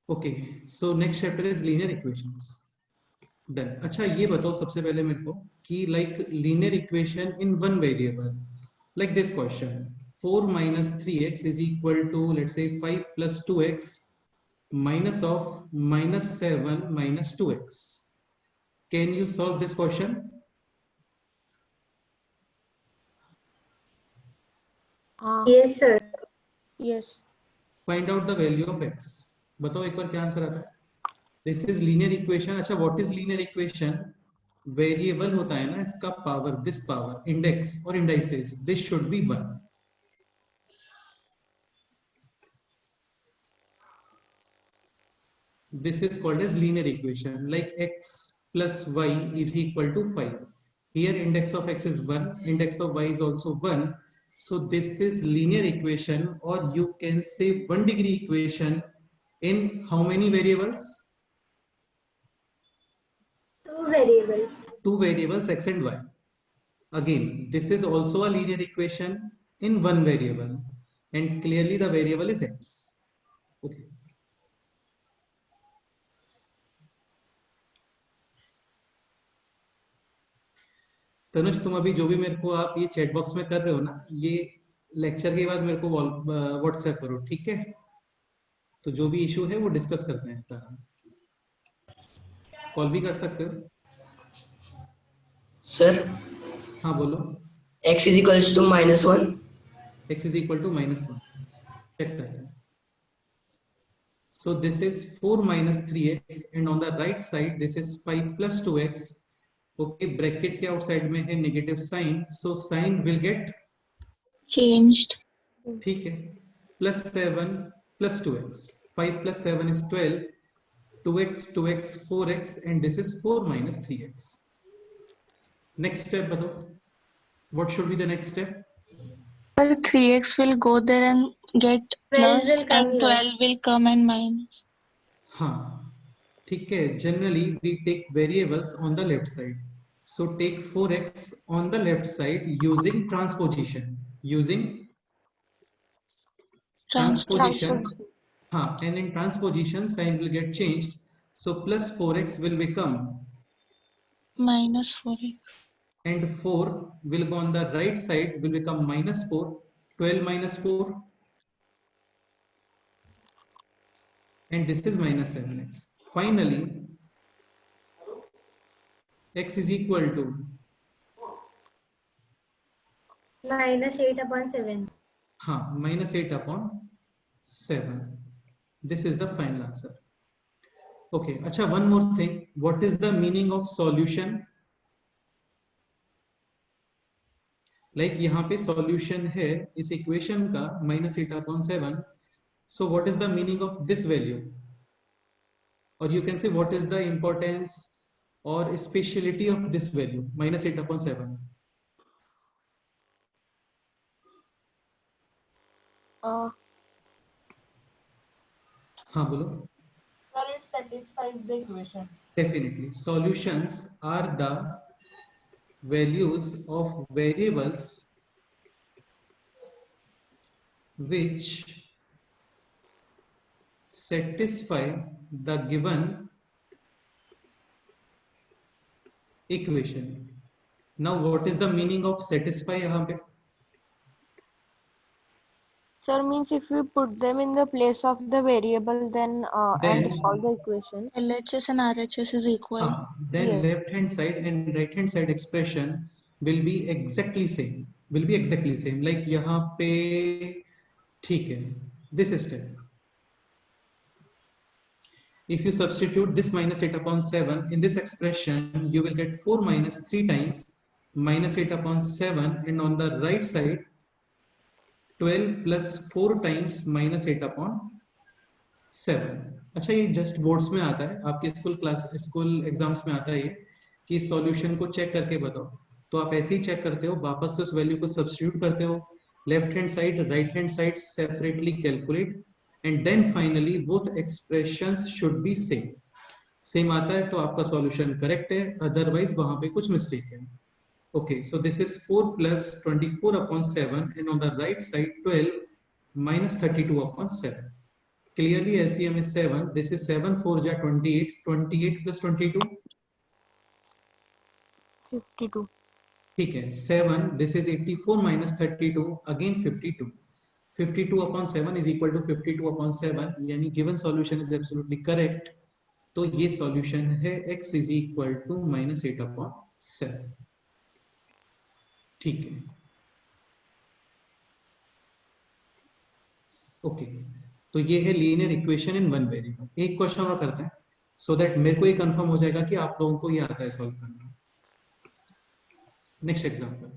Okay, so next chapter is linear equations. Done. अच्छा ये बताओ सबसे पहले मेरे को कि like linear equation in one variable, like this question 4 minus 3x is equal to let's say 5 plus 2x minus of minus 7 minus 2x. Can you solve this question? Yes, sir. Yes. Find out the value of x. बताओ एक बार क्या answer आता है? This is linear equation. अच्छा, what is linear equation? Variable होता है ना इसका पावर, दिस पावर, इंडेक्स और indices, this should be 1. This is called as linear equation, like x plus y is equal to 5. Here index of x is 1, index of y is also 1. So this is linear equation, or you can say 1 degree equation in how many variables? Two variables. Two variables x and y. Again, this is also a linear equation in one variable, and clearly the variable is x. Okay. Tanush, तुम अभी जो भी मेरे को आप ये chat box में कर रहे हो ना, ये लेक्चर के बाद मेरे को व्हाट्सएप करो, ठीक है? तो जो भी इशू है वो डिस्कस करते हैं सारा। कॉल भी कर सकते हो सर। हाँ बोलो। x is equals to -1. x is equal to -1 check करते हैं। So this is 4 minus 3x and on the right side this is 5 plus 2x. Okay, bracket के outside में है negative sign, so sign will get Changed. ठीक है, plus 7 plus 2x, 5 plus 7 is 12, 2x 2x 4x and this is 4 minus 3x. Next step बताओ, what should be the next step? 3x will go there and get 12 plus will come and here. 12 will come and minus. हाँ ठीक है, generally we take variables on the left side, so take 4x on the left side using transposition, transposition. हाँ, and in transposition sign will get changed, so plus 4x will become Minus 4x. and 4 will go on the right side, will become minus 4, 12 minus 4 and this is minus 7x. Finally x is equal to -8/7. हाँ, -8/7. This is the final answer. Okay, अच्छा, one more thing, what is the meaning of solution? Like यहाँ पे solution है इस equation का -8/7. So what is the meaning of this value? Or you can say what is the importance or speciality of this value -8/7? हाँ बोलो। Sir, it satisfies the equation. Definitely, solutions are the values of variables which satisfy the given equation. Now what is the meaning of satisfy यहाँ पे? Sir, means if we put them in the place of the variable, then and solve the equation. LHS and RHS is equal. Then Yes. left hand side and right hand side expression will be exactly same. Like यहाँ पे ठीक है, this step. If you substitute this -8/7 in this expression, you will get 4 minus 3 times -8/7 and on the right side 12 plus 4 times -8/7. अच्छा, ये just boards में आता है, आपके स्कूल एग्जाम्स में आता है ये कि सॉल्यूशन को चेक करके बताओ, तो आप ऐसे ही चेक करते हो, वापस से उस वैल्यू को सब्स्टिट्यूट करते हो, left hand side right hand side separately calculate and then finally both expressions should be same आता है तो आपका सॉल्यूशन करेक्ट है, अदरवाइज वहां पे कुछ मिस्टेक है. Okay, so this is 4 plus 24/7 and on the right side 12 minus 32/7. clearly LCM is 7. This is 7 4 ja 28. 28 plus 22. 52. ठीक है. 7. This is 84 minus 32. Again 52. 52 upon 7 is equal to 52 upon 7. यानी given solution is absolutely correct. तो ये solution है x is equal to minus 8 upon 7. ठीक है. Okay तो ये है linear equation in one variable. एक क्वेश्चन और करते हैं सो दैट मेरे को ये कंफर्म हो जाएगा कि आप लोगों को ये आता है सॉल्व करना. Next example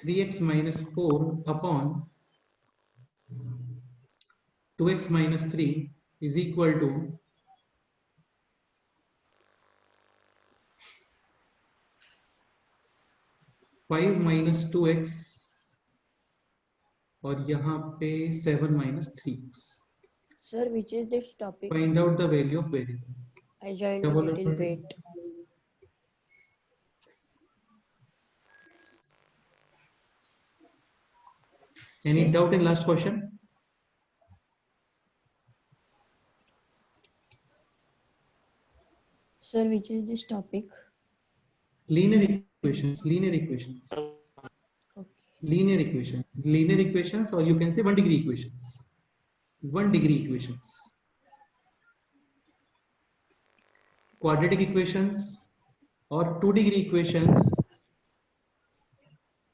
3x minus 4 upon 2x minus 3 is equal to 5 minus 2x और यहाँ पे 7 minus 3x. Sir, which is this topic? Find out the value of variable. I joined क्या a बोल little रहे हो? bit. Any doubt in last question? Sir, which is this topic? Linear equations. Linear equations. Okay. Linear equations. Linear equations, or you can say 1 degree equations. 1 degree equations. Quadratic equations और 2 degree equations.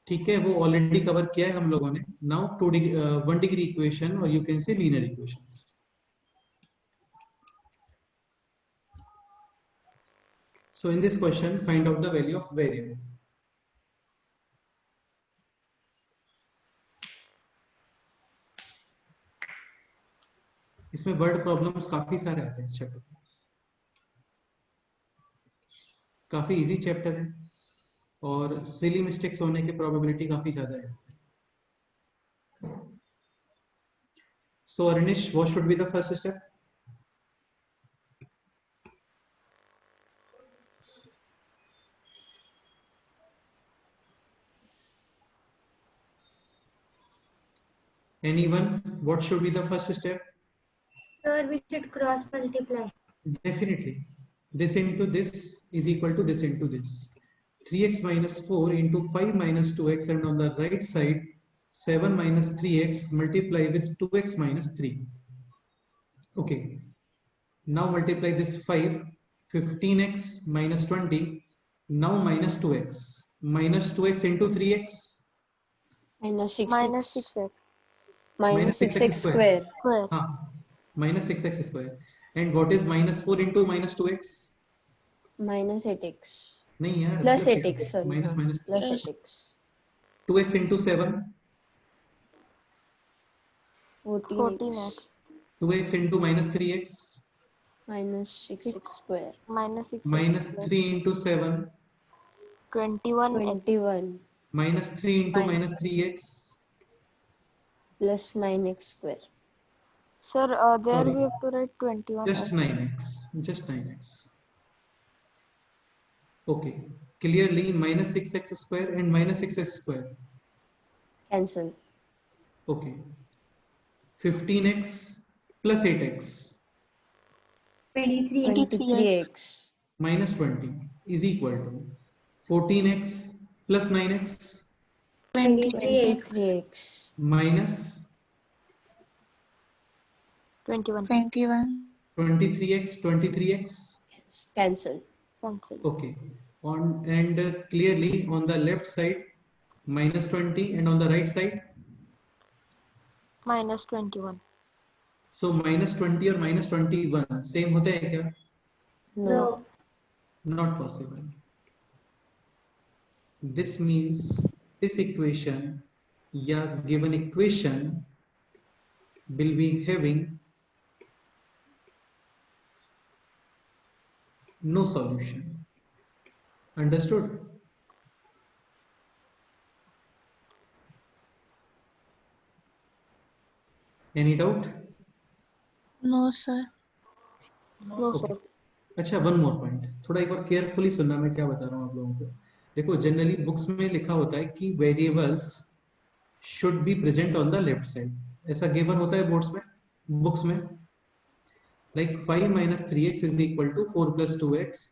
ठीक है वो already cover किया है हम लोगों ने. Now 1 degree equation or you can say linear equations. So in this question find out the value of variable. इसमें वर्ड प्रॉब्लम्स काफी सारे आते हैं इस चैप्टर में. काफी इजी चैप्टर है और सिली मिस्टेक्स होने की प्रोबेबिलिटी काफी ज्यादा है. So Arnish what should be the first step? Anyone? What should be the first step? Sir, we should cross multiply. Definitely. This into this is equal to this into this. 3x minus 4 into 5 minus 2x, and on the right side 7 minus 3x multiply with 2x minus 3. Okay. Now multiply this 5. 15x minus 20. Now minus 2x. Minus 2x into 3x. Minus 6x. Minus 6x Minus 6x square. square. Minus 6x square. And what is minus 4 into minus 2x? Minus 8x. नहीं यार. Plus 8x. Sorry. Minus minus. Plus 8x. 2x into 7. 14x 2x into minus 3x. Minus 6x square. minus 6x Minus 3 into 7. 21x 21 Minus 3 into Minus- minus 3x. plus 9x square. Sir, there Sorry. we have to write 21. Just 9x. Just 9x. Okay. Clearly minus 6x square and minus 6x square. Cancel. Okay. 15x plus 8x 23. 23x. minus 20 is equal to 14x plus 9x 23x. 23x. minus 21. 23x 23x. Cancel. Cancel. Okay. And clearly on the left side minus 20 and on the right side. Minus 21. So minus 20 or minus 21 same होता है क्या? No. No. Not possible. This means this equation या given equation will be having no solution. Understood? Any doubt? No, sir. No, Okay. sir. अच्छा one more point. थोड़ा एक बार carefully सुनना मैं क्या बता रहा हूँ आप लोगों को. देखो जनरली बुक्स में लिखा होता है कि variables should be present on the left side. ऐसा गिवन होता है बोर्ड्स में. बुक्स में, like 5 minus 3x is equal to 4 plus 2x,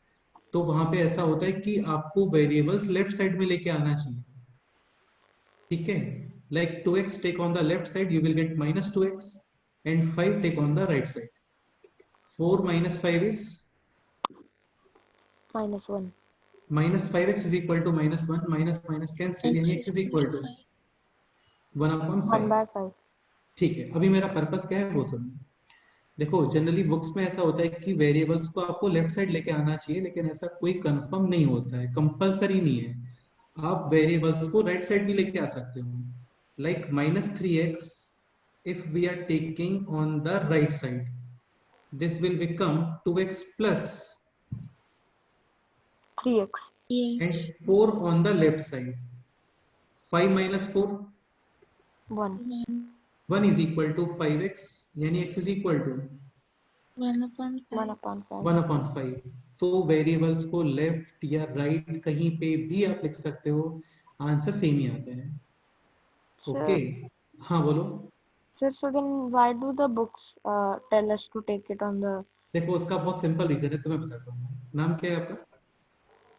तो वहां पे ऐसा होता है कि आपको वेरिएबल्स लेफ्ट साइड में लेके आना चाहिए, ठीक है, like 2x take on the left side you will get minus 2x and 5 take on the right side. 4 minus 5 is -1. minus 5x is equal to minus 1, minus minus cancel, यानी x is equal to 1 upon 5. 1/5. ठीक है, अभी मेरा purpose क्या है वो सुनो. देखो जनरली बुक्स में ऐसा होता है कि वेरिएबल्स को आपको लेफ्ट साइड लेके आना चाहिए, लेकिन ऐसा कोई कंफर्म नहीं होता है, कंपलसरी नहीं है. आप वेरिएबल्स को राइट साइड भी लेके आ सकते हो, like minus 3x if we are taking on the right side, this will become 2x plus 3x. and 4 on the left side. 5 minus 4, 1. 1 is equal to 5x, यानी x is equal to 1/5. 1 upon 5. तो variables को left या right कहीं पे भी आप लिख सकते हो, आंसर सेम ही आते हैं. ओके, हाँ बोलो. Sir, so then why do the books tell us to take it on the देखो उसका बहुत सिंपल रीजन है, तुम्हें बताता हूँ. नाम क्या है आपका?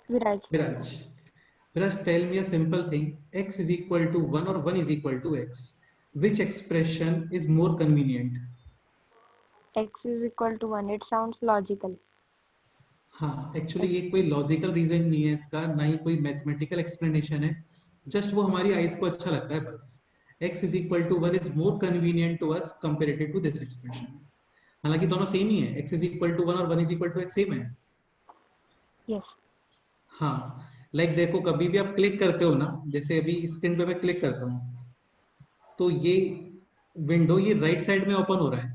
Viraj? Viraj. Viraj, tell me a simple thing. x is equal to 1 or 1 is equal to x. Which expression is more convenient? X is equal to 1. It sounds logical. हाँ, एक्चुअली ये कोई लॉजिकल रीजन नहीं है इसका, ना ही कोई मैथमेटिकल एक्सप्लेनेशन है, just वो हमारी आईज को अच्छा लगता है बस. x is equal to 1 is more convenient to us comparative to this expression. हालांकि दोनों सेम ही है, x is equal to 1 और 1 is equal to x same है. Yes. हाँ, लाइक देखो कभी भी आप क्लिक करते हो ना, जैसे अभी स्क्रीन पे मैं क्लिक करता हूँ तो ये विंडो ये राइट साइड में ओपन हो रहा है,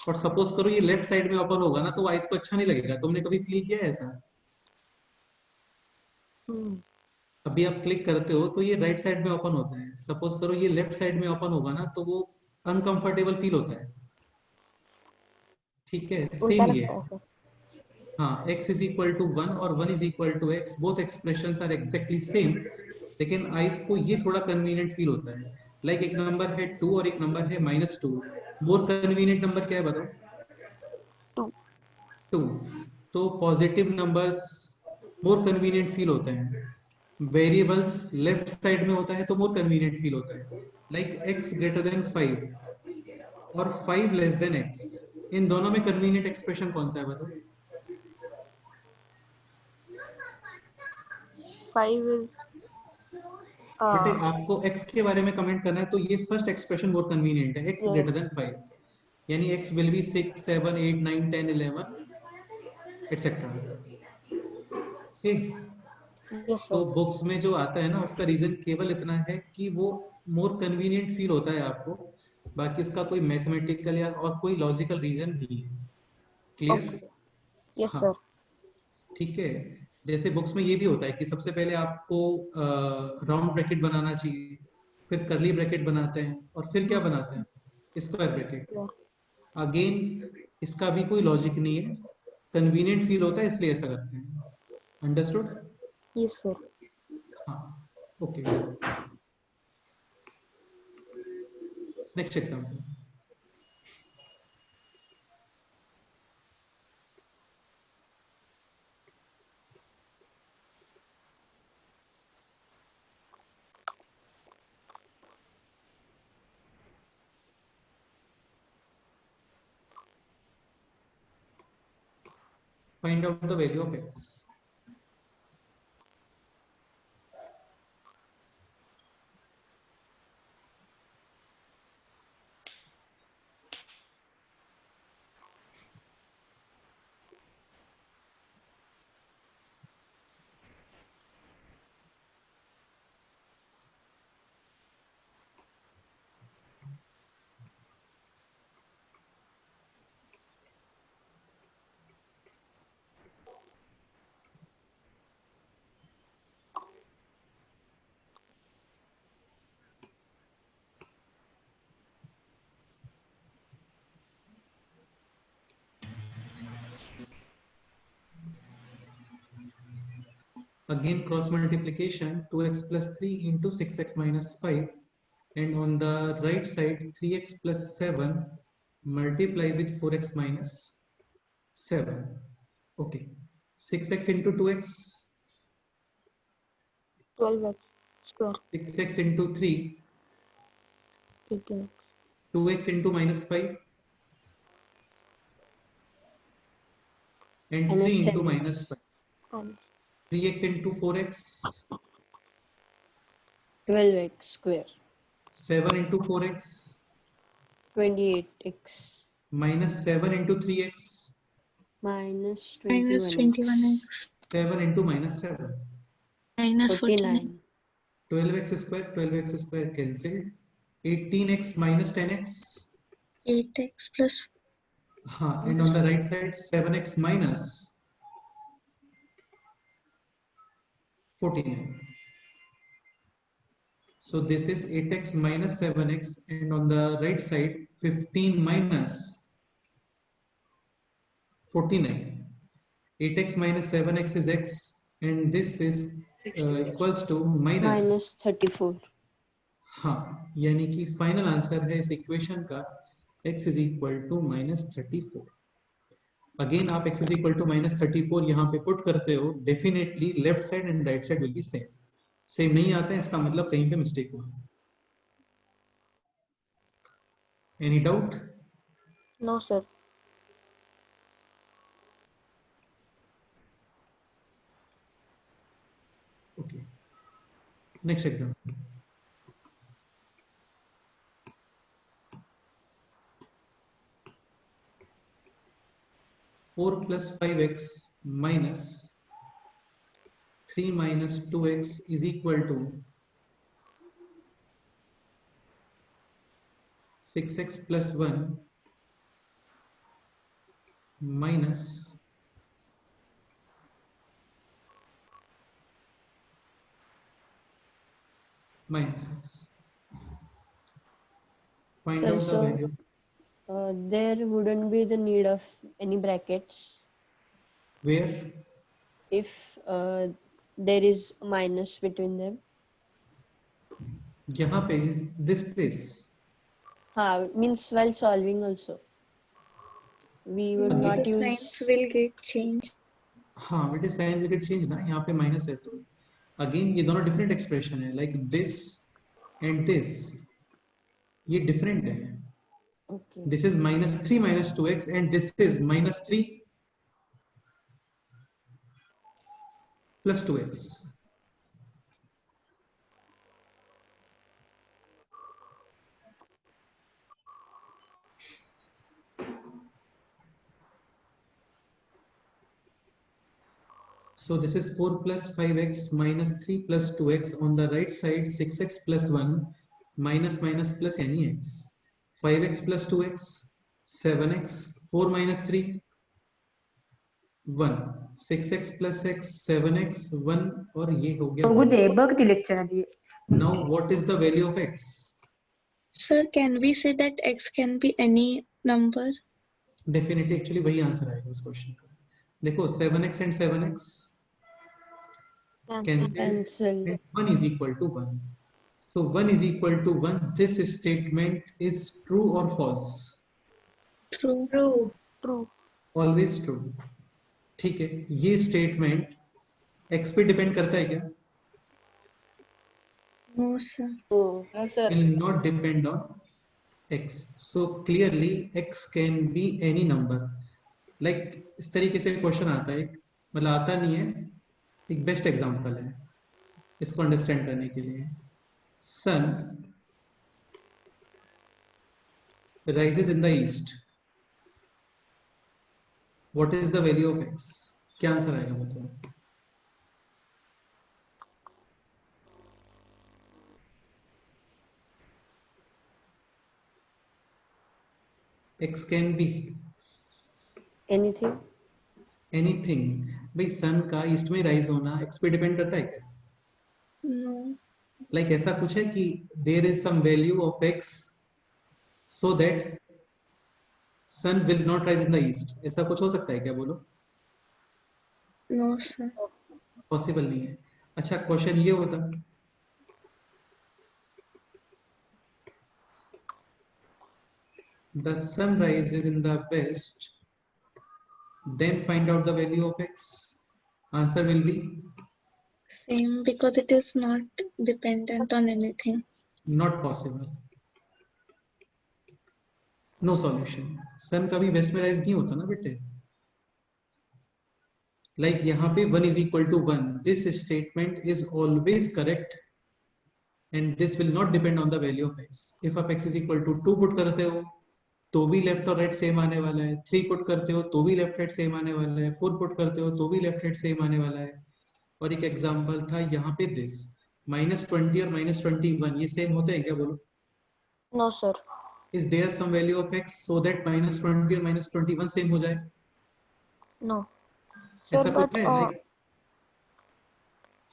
और सपोज करो ये लेफ्ट साइड में ओपन होगा ना, तो आईज को अच्छा नहीं लगेगा. तुमने कभी फील किया है ऐसा? अभी आप क्लिक करते हो तो ये राइट साइड में ओपन होता है, सपोज करो ये लेफ्ट साइड में ओपन होगा ना, तो वो अनकंफर्टेबल फील होता है. ठीक है, उल्टा सेम ही लगता है. है सर. हाँ, x is equal to 1 और 1 is equal to x, both expressions are exactly same, लेकिन आइस को ये थोड़ा कन्वीनियंट फील होता है. लाइक एक नंबर है 2 और एक नंबर है -2, मोर कन्वीनियंट नंबर क्या है बताओ? 2. 2. तो positive numbers more convenient feel होते हैं. वेरिएबल्स लेफ्ट साइड में होता है तो मोर कन्वीनियंट फील होता है. लाइक x ग्रेटर देन 5 और 5 लेस देन x, इन दोनों में कन्वीनियंट एक्सप्रेशन कौन सा है बताओ? 5 is बट आपको x के बारे में कमेंट करना है, तो ये फर्स्ट एक्सप्रेशन मोर कन्वीनियंट है, x ग्रेटर देन 5, यानी x विल बी 6 7 8 9 10 11 एटसेट्रा. ठीक. yes तो sir. बुक्स में जो आता है ना, उसका रीजन केवल इतना है कि वो मोर कन्वीनियंट फील होता है आपको, बाकी उसका कोई मैथमेटिकल या और कोई लॉजिकल रीजन नहीं है. क्लियर? Yes हाँ, sir. ठीक है. जैसे बुक्स में ये भी होता है कि सबसे पहले आपको राउंड ब्रैकेट बनाना चाहिए, फिर कर्ली ब्रैकेट बनाते हैं, और फिर क्या बनाते हैं? Square bracket. Yeah. अगेन इसका भी कोई लॉजिक नहीं है, कन्वीनियंट फील होता है इसलिए ऐसा करते हैं. अंडरस्टूड? Yes sir. हाँ, okay. Next example. Find out the value of x. Again cross multiplication, 2x plus 3 into 6x minus 5, and on the right side 3x plus 7 multiply with 4x minus 7. Okay, 6x into 2x, 12x square, 6x into 3, 18x, 2x into minus 5, and 3 Minus into 10x. minus 5, and 3x into 4x, 12x square. 7 into 4x, 28x. minus 7 into 3x, Minus minus 21x. 21x, 7 into minus 7, minus 49, 49. 12x square cancelled, 18x minus 10x, 8x plus and on the right side 7x minus 49. So this is 8x minus 7x, and on the right side 15 minus 49. 8x minus 7x is x, and this is equals to minus. Minus 34. हाँ, यानी कि final answer है इस equation का x is equal to minus 34. Again आप x is equal to minus 34 यहाँ पे put करते हो, definitely left side and right side will be same. Same नहीं आता है, इसका मतलब कहीं पे मिस्टेक हुआ. Any doubt? no sir. Okay. Next example. Four plus 5x minus 3 minus 2x is equal to 6x plus 1 minus x. Find Sir, out the so value. there wouldn't be the need of any brackets Where? if there is a minus between them. यहाँ पे this place. Means while solving also. We would Okay. not the use. signs will get changed. हाँ, बेटे sign will get change ना, यहाँ पे minus है तो again ये दोनों डिफरेंट एक्सप्रेशन है, लाइक दिस एंड दिस, ये डिफरेंट है. Okay. This is minus 3 minus 2x, and this is minus 3 plus 2x. So this is 4 plus 5x minus 3 plus 2x. On the right side 6x plus 1 minus minus plus any x. 5x plus 2x, 7x, 4 minus 3, 1, 6x plus x, 7x, 1, और ये हो गया. Now what is the value of x? Sir, can we say that x can be any number? Definitely, actually वही answer आएगा इस question का. देखो 7x and 7x cancel, Cancel. and 1 is equal to 1. So 1 is equal to 1. This statement is true or false? True. True. True. Always true. ठीक है, ये statement x पे depend करता है क्या? No, sir. No, sir. Will not depend on x. So clearly x can be any number. Like इस तरीके से क्वेश्चन आता है, मतलब आता नहीं है, एक बेस्ट एग्जांपल है इसको अंडरस्टैंड करने के लिए. सन rises in the east. What is the value of x? क्या आंसर आएगा बताओ? x can be Anything? anything. भाई सन का ईस्ट में राइज होना x पे डिपेंड करता है क्या? No. लाइक ऐसा कुछ है कि there is some value of x so that sun will not rise in the east. ऐसा कुछ हो सकता है क्या? बोलो. No, sir. पॉसिबल नहीं है. अच्छा, क्वेश्चन ये होता the sun rises in the west, then find out the value of x. Answer will be Same, because it is not dependent on anything. not possible. No solution. sun कभी west में rise नहीं होता ना बेटे. Like यहाँ पे 1 is equal to 1. This statement is always correct and this will not depend on the value of x. If आप x is equal to 2 put करते हो तो भी लेफ्ट और राइट सेम आने वाला है, 3 पुट करते हो तो भी लेफ्ट राइट सेम आने वाला है, 4 पुट करते हो तो भी लेफ्ट राइट सेम आने वाला है. और एक एग्जांपल था यहाँ पे दिस -20 और -21 ये सेम होते हैं क्या बोलो? No, sir. Is there some value of x so that -20 और -21 सेम हो जाए? No. ऐसा Sir, कुछ but है लाइक?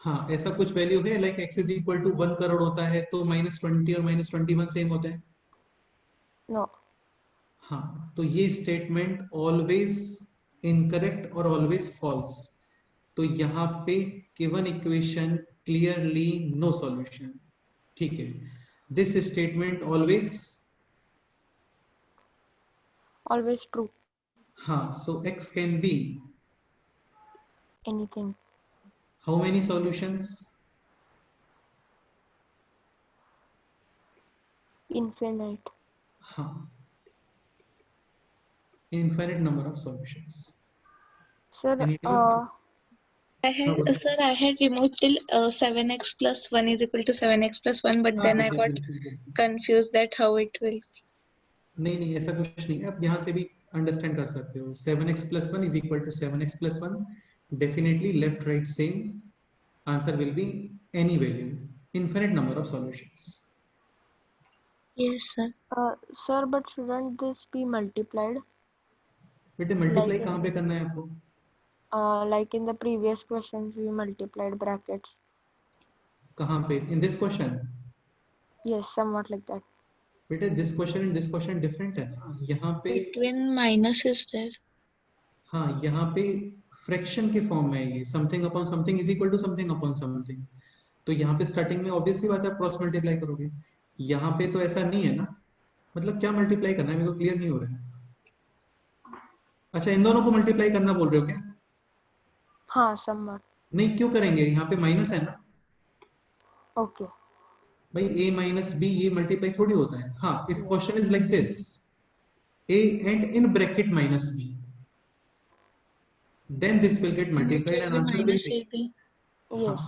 हाँ, ऐसा कुछ वैल्यू है like x is equal to 1 crore होता है तो -20 और -21 सेम होते हैं? no. हाँ, तो ये स्टेटमेंट ऑलवेज इनकरेक्ट और ऑलवेज फॉल्स. तो यहाँ पे given equation clearly no solution. ठीक है, this statement always. Always true. हाँ, so x can be Anything. how many solutions? Infinite. हाँ, infinite number of solutions. Sir, Any doubt? I had, No. sir, I had removed till 7x plus 1 is equal to 7x plus 1, but then I got confused that how it will. नहीं नहीं, ऐसा कुछ नहीं है. आप यहाँ से भी अंडरस्टैंड कर सकते हो. 7x plus 1 is equal to 7x plus 1. Definitely left right same. Answer will be any value. Infinite number of solutions. Yes, sir. sir, but shouldn't this be multiplied? बेटे मल्टीप्लाई कहाँ पे करना है आपको? Like in the previous questions, we multiplied brackets. कहाँ पे? In this question? Yes, somewhat like that. बेटे this question and this question different है ना. यहाँ पे Between minus is there. हाँ, यहाँ पे फ्रैक्शन के फॉर्म में है ये. Something upon something is equal to something upon something. तो यहाँ पे स्टार्टिंग में ऑब्वियसली बात है क्रॉस मल्टीप्लाई करोगे. यहाँ पे तो ऐसा नहीं है ना. मतलब क्या मल्टीप्लाई करना है मेरे को क्लियर नहीं हो रहा है. अच्छा, इन दोनों को मल्टीप्लाई करना बोल रहे हो क्या? हाँ, somewhat. नहीं, क्यों करेंगे? यहाँ पे माइनस है ना. Okay. भाई a माइनस बी ये मल्टीप्लाई थोड़ी होता है. हाँ, if question is like this a and in bracket minus b, then this will get multiplied and answer will minus be. AB. Yes.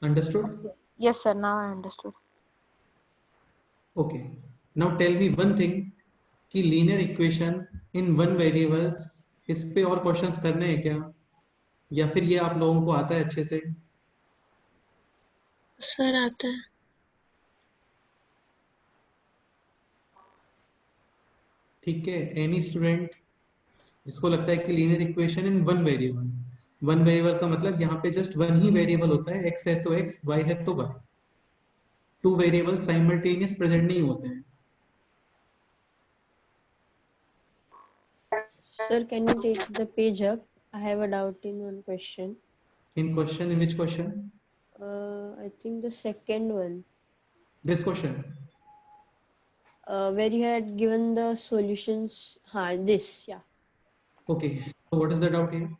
Understood? Yes, sir. Now I understood. Okay. Now tell me one thing कि linear equation in one variables इस पे और questions करने हैं क्या, या फिर ये आप लोगों को आता है अच्छे से? सर आता है. ठीक है, एनी स्टूडेंट जिसको लगता है कि linear equation in one variable. One variable का मतलब यहाँ पे जस्ट वन ही वेरिएबल होता है. x है तो x, y है तो y. Two variable simultaneous present नहीं होते हैं. Sir, can you take the page up? I have a doubt in one question. In question, in which question? I think the second one, This question. where you had given the solutions. This, yeah. Okay, so what is the doubt here?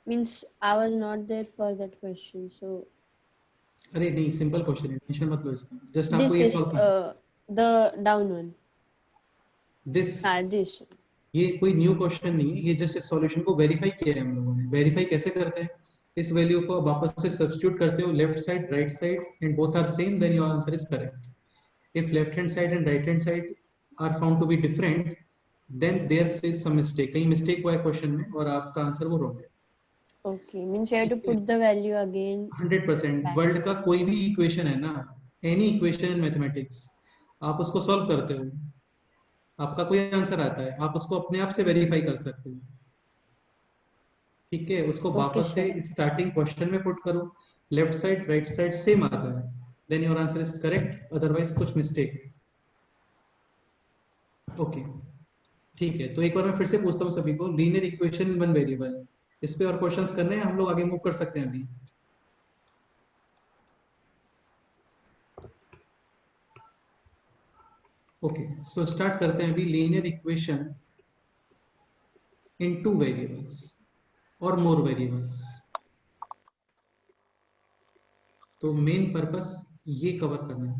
Means I was not there for that question, so अरे नहीं, simple question है, tension मत लो इसका. Just आपको ये this solve करना. the down one. This This. ये कोई न्यू क्वेश्चन नहीं है. ये जस्ट इस सॉल्यूशन को वेरीफाई किया है हम लोगों ने. वेरीफाई कैसे करते हैं? इस वैल्यू को वापस से सब्स्टिट्यूट करते हो left side right side and both are same, then your answer is correct. If left hand side and right hand side are found to be different, then there is some mistake. कहीं mistake हुआ है question में और आपका answer वो wrong है. Okay, means you have to put the value again. 100%. World का कोई भी इक्वेशन है ना, एनी इक्वेशन इन मैथमेटिक्स, आप उसको सॉल्व करते हो, आपका कोई आंसर आता है, आप उसको अपने आप से वेरीफाई कर सकते हो. ठीक है, उसको Okay, वापस से स्टार्टिंग क्वेश्चन में पुट करो. Left side right side same आता है, then your answer is correct. Otherwise कुछ मिस्टेक है. ओके, ठीक है. तो एक बार मैं फिर से पूछता हूँ सभी को, linear equation in one variable, इस पे और क्वेश्चंस करने हैं? हम लोग आगे मूव कर सकते हैं अभी. ओके, सो स्टार्ट करते हैं अभी लीनियर इक्वेशन इन 2 वेरिएबल्स और मोर वेरिएबल्स। तो मेन पर्पस ये कवर करना है,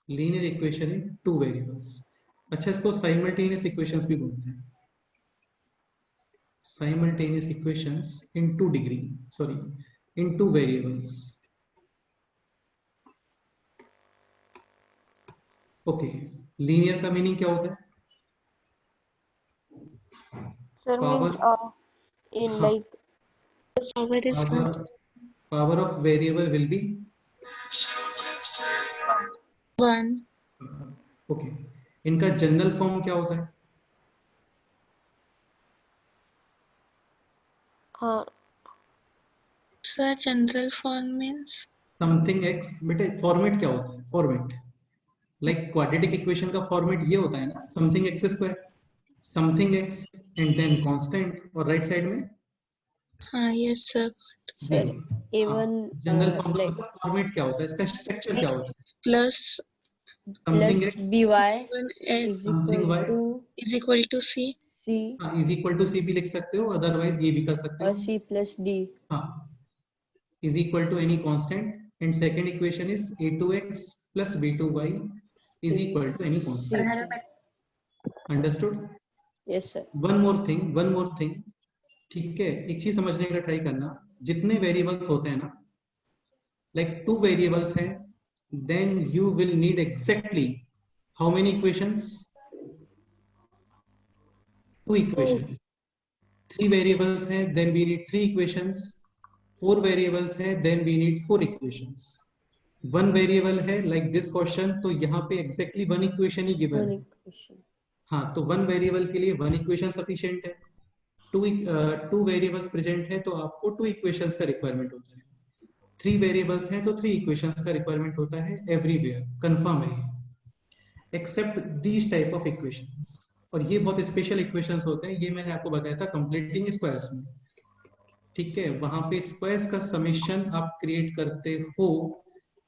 लीनियर इक्वेशन इन 2 वेरिएबल्स। अच्छा, इसको साइमल्टेनियस इक्वेशंस भी बोलते हैं, साइमल्टेनियस इक्वेशंस इन 2 डिग्री, सॉरी इन 2 वेरिएबल्स। ओके, लीनियर का मीनिंग क्या होता है? Sir, means Power. in हाँ, like Power is power of variable will be 1. Okay, इनका जनरल फॉर्म क्या होता है? Sir, general form means something x. बेटे फॉर्मेट क्या होता है? फॉर्मेट लाइक क्वाड्रेटिक इक्वेशन का फॉर्मेट ये होता है ना, something x square, something x and then constant, और राइट साइड में yes sir. Sir, zero. even general form का like मतलब फॉर्मेट क्या होता है, इसका स्ट्रक्चर क्या होता है? Plus something plus x, by 1x is something equal y, to is equal to c. c is equal to c भी लिख सकते हो, अदरवाइज ये भी कर सकते or हो। c plus d. हाँ, is equal to any constant, and second equation is a2x plus b2y is equal to any C, constant. sir. Understood? Yes, sir. one more thing, ठीक है, एक चीज समझने का ट्राई करना, जितने वेरिएबल्स होते हैं ना, लाइक 2 वेरिएबल्स हैं, then you will need exactly how many equations? 2 equations. 3 variables हैं, then we need 3 equations. 4 variables हैं, then we need 4 equations. 1 variable है लाइक दिस क्वेश्चन, तो यहाँ पे एग्जैक्टली 1 इक्वेशन ही गिवन One है। equation. हाँ, तो 1 वेरिएबल के लिए 1 इक्वेशन सफिशिएंट है। 2 वेरिएबल्स प्रेजेंट है तो आपको 2 इक्वेशंस का रिक्वायरमेंट होता है। 3 वेरिएबल्स हैं तो 3 इक्वेशंस का रिक्वायरमेंट होता है एवरीवेयर, कंफर्म है, except these type of equations. और ये बहुत स्पेशल इक्वेशंस होते हैं, ये मैंने आपको बताया था कंप्लीटिंग स्क्वायर्स में, ठीक है, वहां पे स्क्वायर्स का समेशन आप क्रिएट करते हो,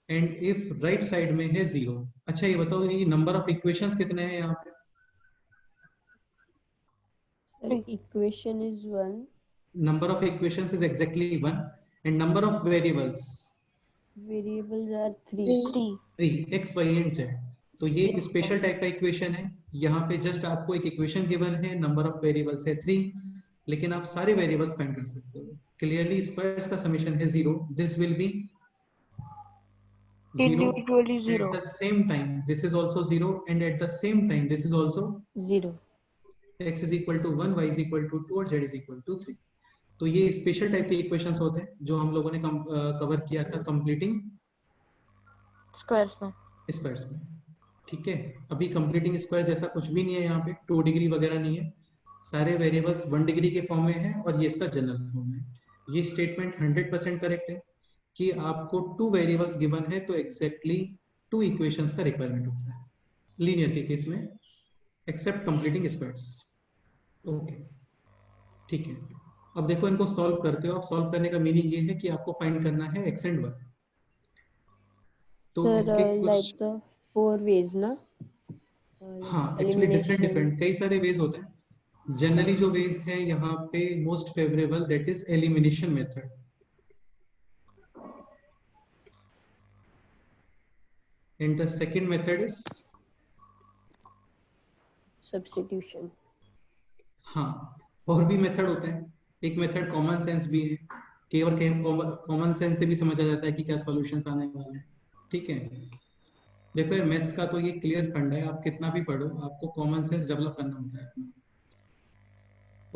एंड इफ राइट साइड में है 0। अच्छा, ये बताओ ये नंबर ऑफ इक्वेशंस कितने हैं यहाँ पे? Sir, equation is 1. Number of equations is exactly 1, and number of variables Variables are 3. 3 x y and z। तो ये एक स्पेशल टाइप का इक्वेशन है, यहाँ पे जस्ट आपको एक इक्वेशन गिवन है, नंबर ऑफ वेरिएबल्स है 3, लेकिन आप सारे वेरिएबल्स फाइंड कर सकते हो। क्लियरली स्क्वायर्स का समेशन है 0, this will be 0 individually at 0. the same time this is also 0, and at the same time this is also 0. x is equal to 1, y is equal to 2 और z is equal to 3। तो ये special type के equations होते हैं जो हम लोगों ने कवर किया था कंप्लीटिंग Squares में. स्क्वायर्स में, ठीक है। अभी कंप्लीटिंग स्क्वायर जैसा कुछ भी नहीं है, यहाँ पे 2 डिग्री वगैरह नहीं है, सारे वेरिएबल्स 1 डिग्री के फॉर्म में है, और ये इसका जनरल फॉर्म है। ये स्टेटमेंट 100% करेक्ट है कि आपको 2 वेरिएबल्स गिवन है तो एग्जैक्टली 2 इक्वेशंस का रिक्वायरमेंट होता है लीनियर के केस में, एक्सेप्ट कंप्लीटिंग स्क्वायर्स। ओके, ठीक है। अब देखो इनको सॉल्व करते हो, अब सॉल्व करने का मीनिंग ये है कि आपको फाइंड करना है x एंड y। तो Sir, इसके like कुछ, the 4 ways, na? हाँ एक्चुअली डिफरेंट डिफरेंट कई सारे वेज होते हैं। जनरली जो वेज है यहाँ पे most favourable that is elimination method, and the second method is Substitution. हाँ, और भी मेथड होते हैं। एक मेथड कॉमन सेंस भी है, केवल कॉमन सेंस से भी समझा जाता है कि क्या सॉल्यूशंस आने वाले हैं, ठीक है। देखो ये मैथ्स का तो ये क्लियर फंड है, आप कितना भी पढ़ो आपको कॉमन सेंस डेवलप करना होता है अपना।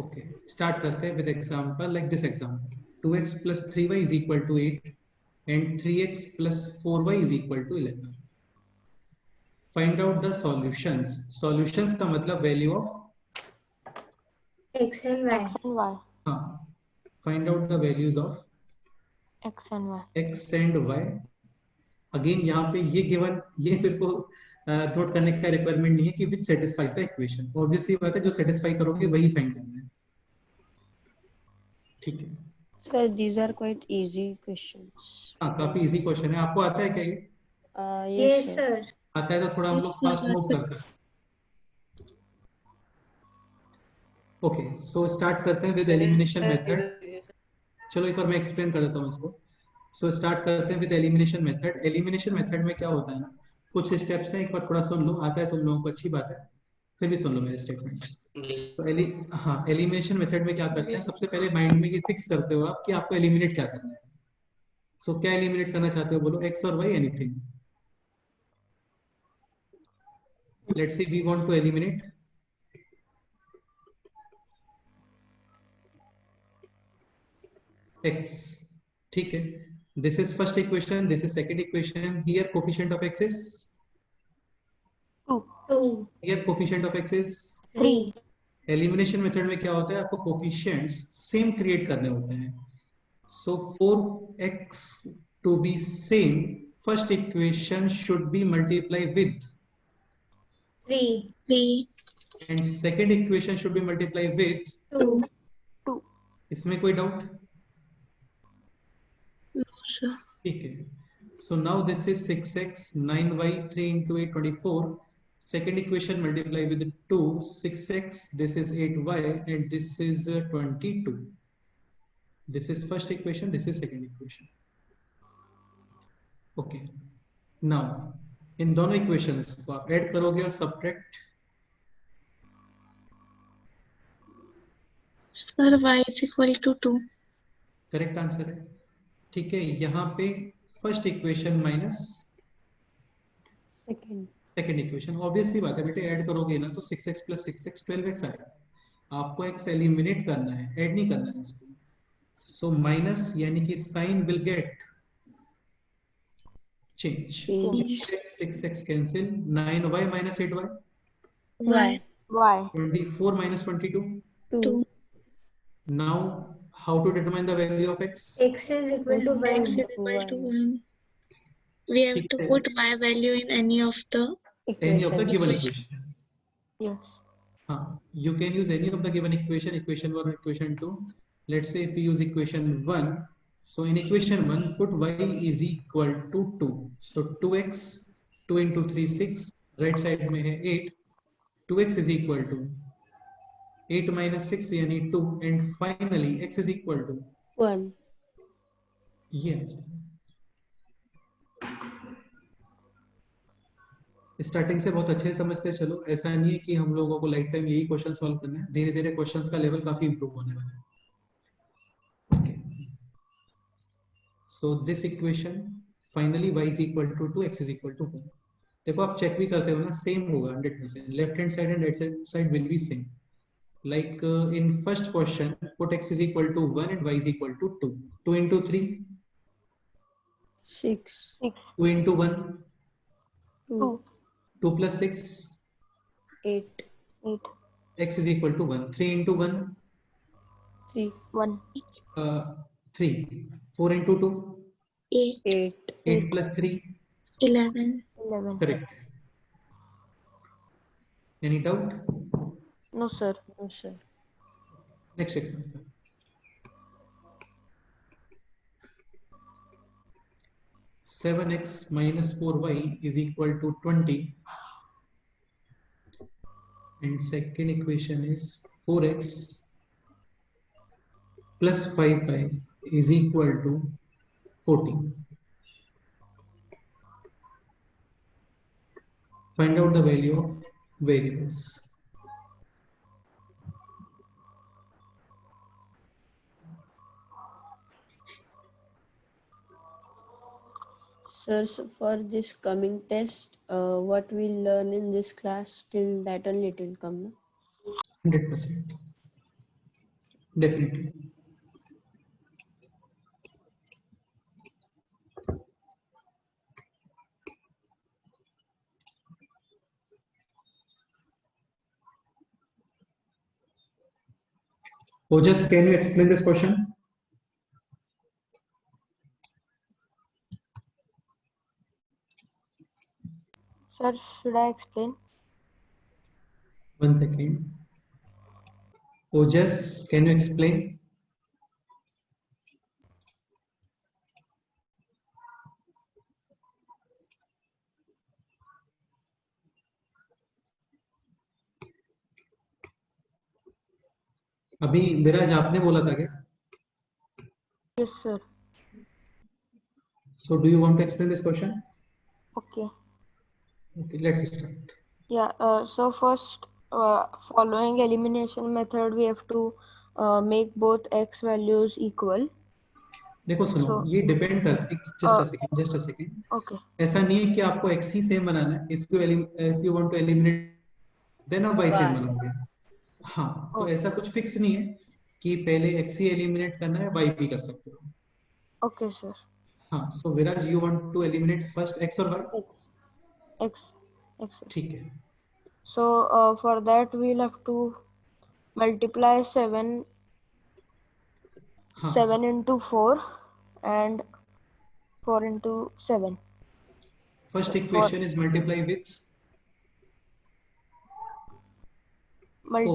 ओके, स्टार्ट करते हैं with example like this example, 2x plus 3y is equal to 8 and 3x plus 4y is equal to 11। Find out the solutions. Solutions का मतलब value of X and Y. X and Y. हाँ, find out the values of X and Y. x and y। Again यहाँ पे ये given, ये फिर को note करने का रिक्वायरमेंट नहीं है कि विच सेटिस्फाइज द इक्वेशन, ऑब्वियसली बात है जो सेटिस्फाई करोगे वही फाइंड करना है, ठीक है। Sir, these are quite easy questions. हाँ, काफी इजी क्वेश्चन है। आपको आता है क्या ये? Yes, Yes, sir. sir. आता है तो थोड़ा हम लोग फास्ट मूव कर सकते हैं. ओके, सो स्टार्ट करते हैं विद एलिमिनेशन मेथड. चलो एक बार मैं एक्सप्लेन कर देता हूँ इसको. सो स्टार्ट करते हैं with elimination method. Elimination method में क्या होता है ना, कुछ स्टेप्स हैं, एक बार थोड़ा सुन लो. आता है तुम लोगों को, अच्छी बात है, फिर भी सुन लो मेरे स्टेटमेंट्स. तो एलिमिनेशन मेथड में क्या करते हैं, सबसे पहले माइंड में ये फिक्स करते हो आप कि आपको एलिमिनेट क्या करना है. सो क्या एलिमिनेट करना चाहते हो, बोलो. एक्स और y, anything. Let's say we want to eliminate x. ठीक है, this is first equation, this is second equation. Here coefficient of x is, 2, here coefficient of x is. 3, elimination method में क्या होता है, आपको कोफिशिएंट्स सेम क्रिएट करने होते हैं. So for x to be same, first equation should be multiply with 3, 3, and second equation should be multiply with. 2, इसमें कोई डाउट? no, sir. ठीक है. So now this is 6x, 9y, 3 into 8, 24. Second equation multiply with 2, 6x, this is 8y, and this is 22. This is first equation, this is second equation. Okay. Now, इन दोनों equations को आप add करोगे और subtract. Sir, y is equal to 2. Correct answer है. ठीक है, यहाँ पे first equation minus Second. Second equation. Obviously बात है बेटे, ऐड करोगे ना तो 6x प्लस 6x 12x आएगा. आपको x एलिमिनेट करना है, ऐड नहीं करना है इसको. सो माइनस यानी कि sign will get change. Change. 6x cancel, 9y minus 8y, Y. Y. 24 minus 22. 2. Now how to determine the value of x? x is equal to X 1. is equal to 1. We have ठीक to है. put y value in any of the Any of the Equation. given equation. Yes. You can use any of the given equation, equation 1 or equation 2. Let's say if we use equation 1, so in equation 1 put y is equal to 2. So 2x, 2 into 3 6, right side में है 8. 2x is equal to 8 minus 6 यानी 2, and finally x is equal to 1. yes. Starting से बहुत अच्छे समझते चलो. ऐसा नहीं है कि हम लोगों को लाइफ टाइम यही क्वेश्चन सॉल्व करना है. धीरे धीरे क्वेश्चंस का लेवल काफी इंप्रूव होने वाला है. So this equation finally y is equal to 2, x is equal to 1. देखो आप चेक भी करते हो ना, सेम होगा 100%. Left hand side and right hand side will be same. Like in first question, put x is equal to 1 and y is equal to 2. 2 into 3, 6. 2 into 1, 2. 2 plus 6, 8. 8. x is equal to 1. 3 into 1, 3. 1. 3. 4 into 2, 8, 8. 8 plus 3, 11. 11. correct. Any doubt? No, sir. No, sir. Next example. 7x minus 4y is equal to 20. And second equation is 4x plus 5y is equal to 14. Find out the value of variables. Sir, so for this coming test, what we'll learn in this class, till that only it will come. No? 100%. Definitely. Ojas, can you explain this question? Sir, should I explain? 1 second. Ojas, can you explain? अभी विराज आपने बोला था क्या? Yes, sir. So do you want to explain this question? Okay. Okay, let's start. Yeah. So first, following elimination method, we have to make both x values equal. देखो सुनो, So, ये depend करता है, जस्ट अ सेकंड, okay. ऐसा नहीं है कि आपको x ही सेम बनाना है. If you want to eliminate then आप y सेम Y. बनाओगे. हाँ, तो Okay. ऐसा कुछ फिक्स नहीं है कि पहले x ही एलिमिनेट करना है, y भी कर सकते हो. Okay, sir. हाँ, so Viraj you want to eliminate first x और y. X. Sir. ठीक है. So for that we'll have to multiply 7 हाँ, 7 into 4 and 4 into 7. First equation is multiply with Mul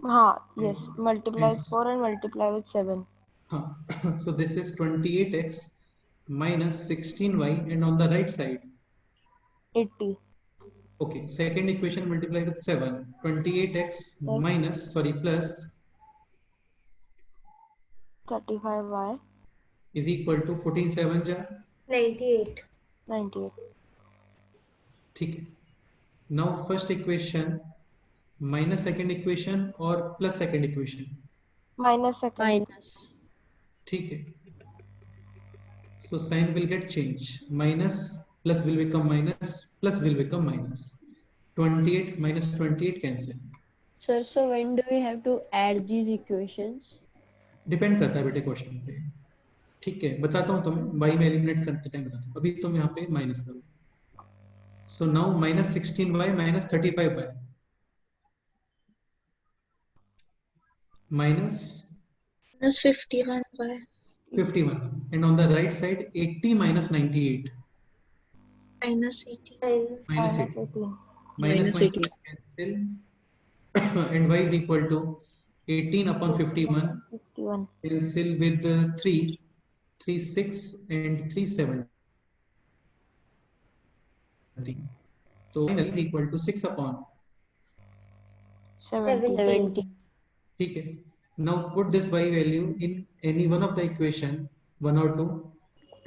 4. yes, multiply Yes. 4 and multiply with 7. हाँ, so this is 28x minus 16y and on the right side, 80. okay, second equation multiply with 7, 28x minus, sorry, plus 35y is equal to 14 7 जा, 98. 98. ठीक है. Now first equation minus second equation और plus second equation, Minus second. Minus. ठीक है. So sign will get changed, minus plus will become minus, plus will become minus. 28 minus 28 cancel. Sir, so when do we have to add these equations? Depend करता है बेटे question पे. ठीक है, बताता हूँ तुम्हें, y में एलिमिनेट करते टाइम बताता हूँ. अभी तुम यहाँ पे माइनस करो. So now minus 16y minus 35y minus Minus 51y. 51 and on the right side 80 minus 98 Minus 80. minus Minus 80 18. minus minus cancel and y is equal to 18 upon 51 51. cancel with 3 6 and 3 7. तो y is equal to 6 upon 70. 70. ठीक है. Now put this y value in any one of the equation, 1 or 2.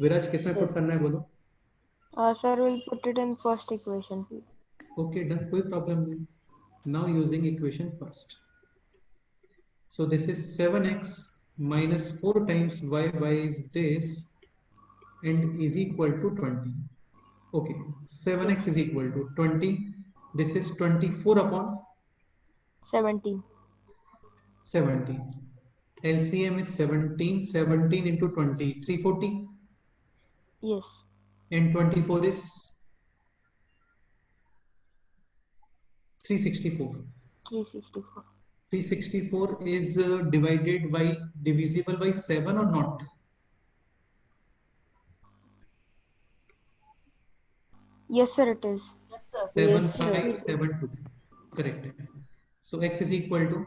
विराज किसमें put करना है बोलो. Sir, we'll put it in first equation. Okay, done, कोई problem नहीं. Now using equation first. So this is 7x minus 4 times y is this and is equal to 20. Okay, 7x is equal to 20. This is 24 upon 17. 17. LCM is 17. 17 into 20, 340. Yes. And 24 is 364. 364. 364 is divided by, divisible by 7 or not? Yes, sir, it is. Yes, sir. 7 Yes, sir. 5 7 2. Correct. So x is equal to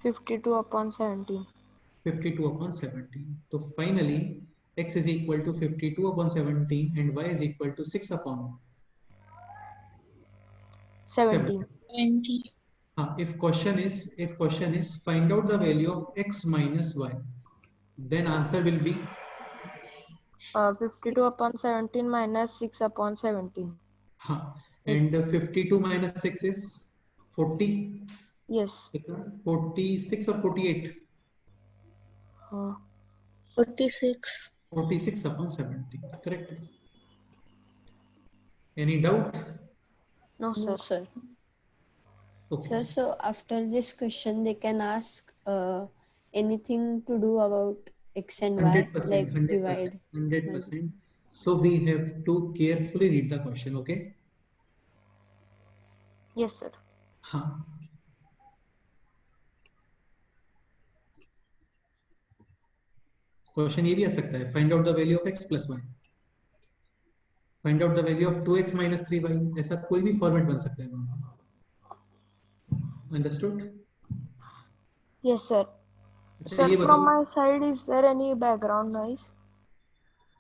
52 upon 17. 52 upon 17. So finally x is equal to 52 upon 17 and y is equal to 6 upon 17. 20. If question is find out the value of x minus y, then answer will be 52 upon 17 minus 6 upon 17. and 52 minus 6 is 40. Yes. 46 or 48? 46. 46 upon 17. Correct. Any doubt? No, sir. No, sir. Okay. Sir, so after this question, they can ask anything to do about x and y, 100%, like 100%, divide. 100%. So we have to carefully read the question. Okay. Yes, sir. हाँ. Question ये भी आ सकता है, find out the value of x plus y, find out the value of 2x minus 3y. ऐसा कोई भी format बन सकता है. अंडरस्टूड? Yes, sir. अच्छा Sir, ये from बताओ. my side, is there any background noise?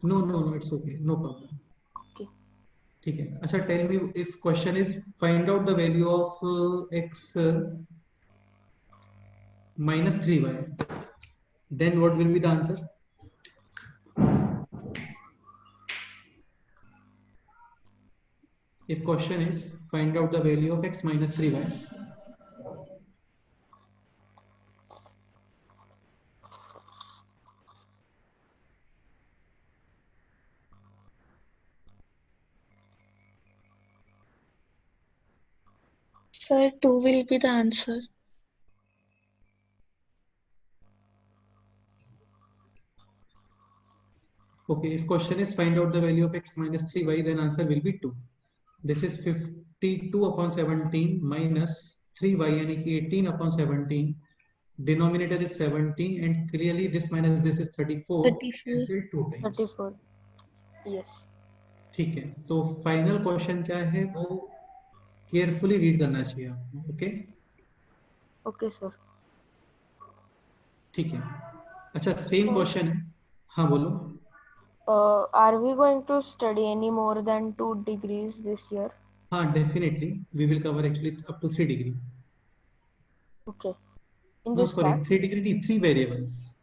No, it's okay, no problem. Okay. ठीक है. अच्छा, tell me if question is find out the value of x minus 3y. Then what will be the answer? If question is find out the value of x minus 3y. Sir, 2 will be the answer. Okay, if question is find out the value of x minus 3y, then answer will be 2. This is 52 upon 17 minus 3y, यानी कि 18 upon 17. Denominator is 17 and clearly this minus this is 34. 34. Cancel 2 times. 34. Yes. ठीक है, तो final question क्या है वो carefully read करना चाहिए आपको. Okay Okay, sir. ठीक है. अच्छा, सेम क्वेश्चन है. हाँ बोलो. Are we going to study any more than 2 degrees this year? हाँ, definitely we will cover actually up to 3 degree. Okay. In No, this sorry, class? 3 degree नहीं, 3 variables.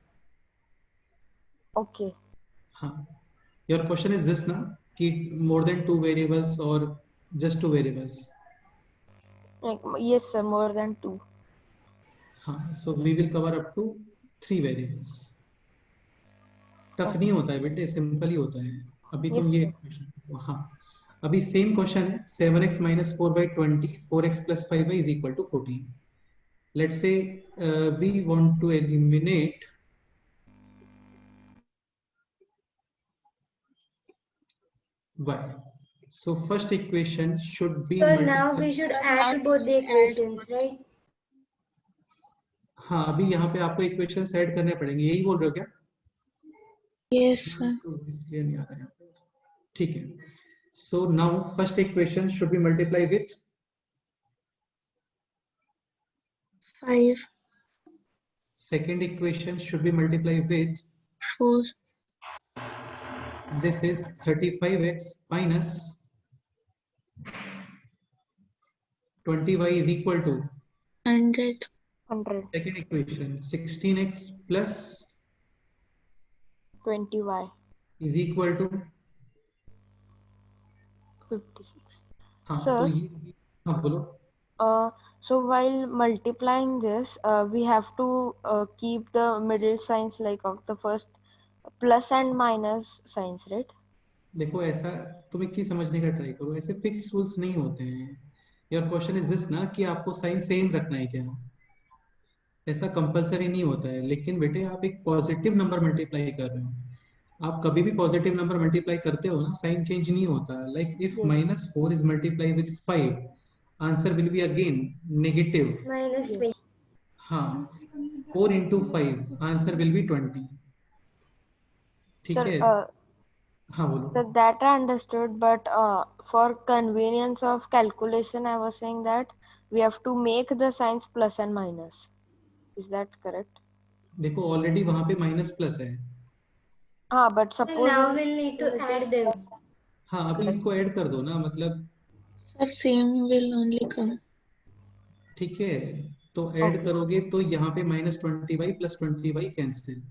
Okay. हाँ. Your question is this ना कि more than 2 variables or just 2 variables. Yes, sir, more than 2. हाँ, so we will cover up to 3 variables. Tough नहीं होता है बेटे, simple ही होता है. अभी तुम Yes, ये sir. हाँ, अभी सेम क्वेश्चन है. 7x minus 4 by 20, 4x plus 5y is equal to 14. Let's say we want to eliminate y. So first equation should be So now multiplied. we should add both the equations, right? हाँ, अभी यहाँ पे आपको equations add करने पड़ेंगे, यही बोल रहे हो क्या? Yes, sir. इसलिए नहीं आ रहा है. ठीक है. So now first equation should be multiplied with 5, second equation should be multiplied with 4, this is 35x minus 20y is equal to 100, 100. second equation 16x plus 20y. is equal to 56. हाँ. Sir? तो ये हाँ बोलो. So while multiplying this, we have to keep the middle signs like of the first plus and minus signs, right? देखो, ऐसा तुम एक चीज समझने का ट्राई करो, ऐसे फिक्स रूल्स नहीं होते हैं. योर क्वेश्चन इज दिस ना कि आपको साइन सेम रखना है क्या? ऐसा कंपलसरी नहीं होता है. लेकिन बेटे आप एक पॉजिटिव नंबर मल्टीप्लाई कर रहे हो, आप कभी भी पॉजिटिव नंबर मल्टीप्लाई करते हो ना, साइन चेंज नहीं होता. Like if minus 4 is multiplied with 5, answer will be again negative. Minus 20. हाँ, 4 into 5 आंसर विल बी 20. ठीक Sir, है. हाँ बोलो. so that I understood, but for convenience of calculation, I was saying that we have to make the signs plus and minus. Is that correct? देखो already वहां पे minus plus है. Ah, but So suppose now we'll need to add them. हाँ, अभी इसको add कर दो ना, मतलब sir, same will only come. ठीक है. तो ऐड करोगे तो यहाँ पे minus 20y plus 20y cancel.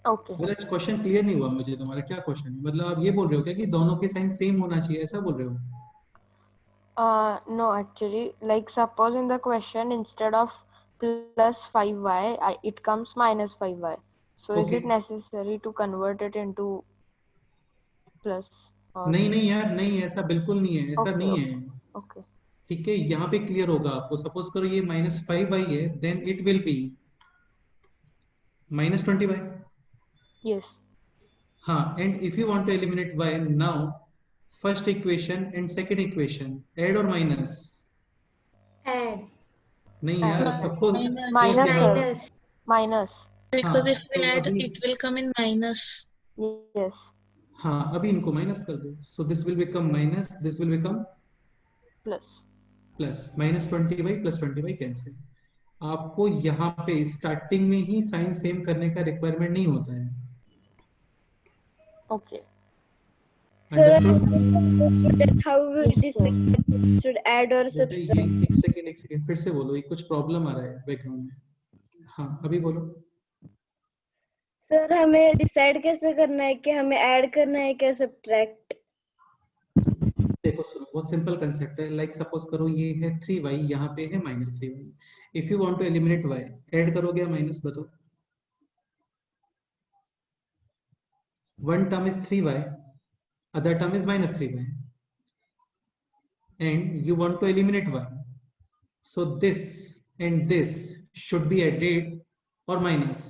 okay. मेरा क्वेश्चन क्लियर नहीं हुआ मुझे. तुम्हारा क्या क्वेश्चन है? मतलब आप ये बोल रहे हो क्या कि दोनों के साइन सेम होना चाहिए, ऐसा बोल रहे हो? No, actually, like suppose in the question instead of plus 5y, it comes minus 5y. So is Okay. it necessary to convert it into plus? Or... नहीं नहीं यार, नहीं, ऐसा बिल्कुल नहीं है. ऐसा Okay, नहीं okay. है. Okay. ठीक है, यहाँ पे क्लियर होगा आपको. सपोज करो ये -5y है, then it will be -20y. Yes. हाँ, and if you want to eliminate y, now first equation and second equation add और माइनस? Add. नहीं यार, suppose Minus, sir. Minus. Minus. Because if we तो add, अभी it will come in minus. Yes. हाँ, अभी इनको माइनस कर दो. So this will become minus, this will become Plus. Plus. -20y plus 20y cancel. आपको यहाँ पे स्टार्टिंग में ही साइन सेम करने का रिक्वायरमेंट नहीं होता है. Okay. Understood? how we Yes, decide should add or बेटा subtract? ये एक सेकेंड फिर से बोलो, ये कुछ प्रॉब्लम आ रहा है बैकग्राउंड में. हाँ अभी बोलो. सर हमें डिसाइड कैसे करना है कि हमें ऐड करना है क्या सब्ट्रैक्ट? देखो सुनो, बहुत सिंपल कंसेप्ट है. लाइक सपोज करो ये है 3y, यहाँ पे है -3y. इफ you want to eliminate y, add करोगे या माइनस? बताओ. One term is 3y, other term is -3y, and you want to eliminate y. So this and this should be added or minus.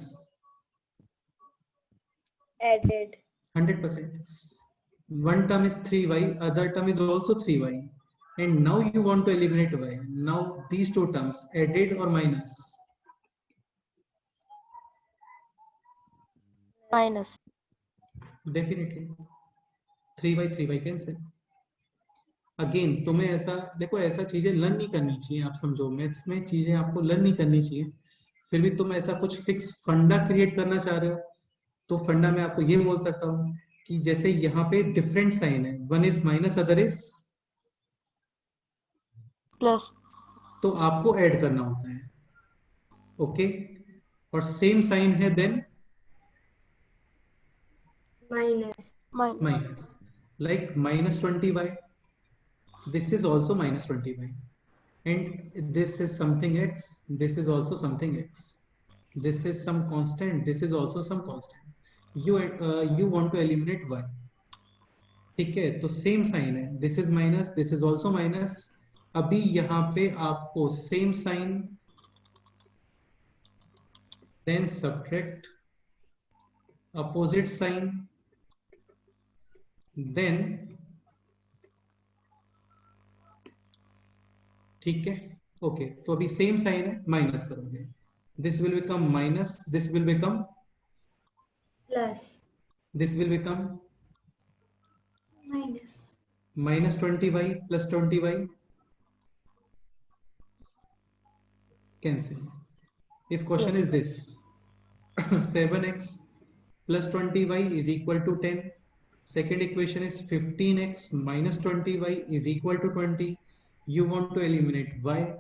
Added. 100%. One term is 3y, other term is also 3y, and now you want to eliminate y. Now these two terms added or minus? minus. Definitely 3y cancel. Again तुम्हें ऐसा देखो, ऐसा चीजें learn नहीं करनी चाहिए. आप समझो, मैथ्स में चीजें आपको लर्न नहीं करनी चाहिए, फिर भी तुम ऐसा कुछ फिक्स फंडा क्रिएट करना चाह रहे हो. तो फंडा में आपको ये बोल सकता हूँ कि जैसे यहाँ पे डिफरेंट साइन है, one is minus other is Plus. तो आपको ऐड करना होता है. ओके, और सेम साइन है then Minus. Minus. Minus. Like -20y, this is also -20y, and this is something x, this is also something x, this is some constant, this is also some constant. You want to eliminate y. ठीक है, तो same sign है, this is minus, this is also minus. अभी यहाँ पे आपको same sign then subtract opposite sign then, ठीक है. ओके, तो अभी सेम साइन है, माइनस करोगे, this will become minus, this will become, Plus. This will become Minus. -20y plus 20y cancel. If question is this 7x plus 20y is equal to 10, second equation is 15x minus 20y is equal to 20. You want to eliminate y.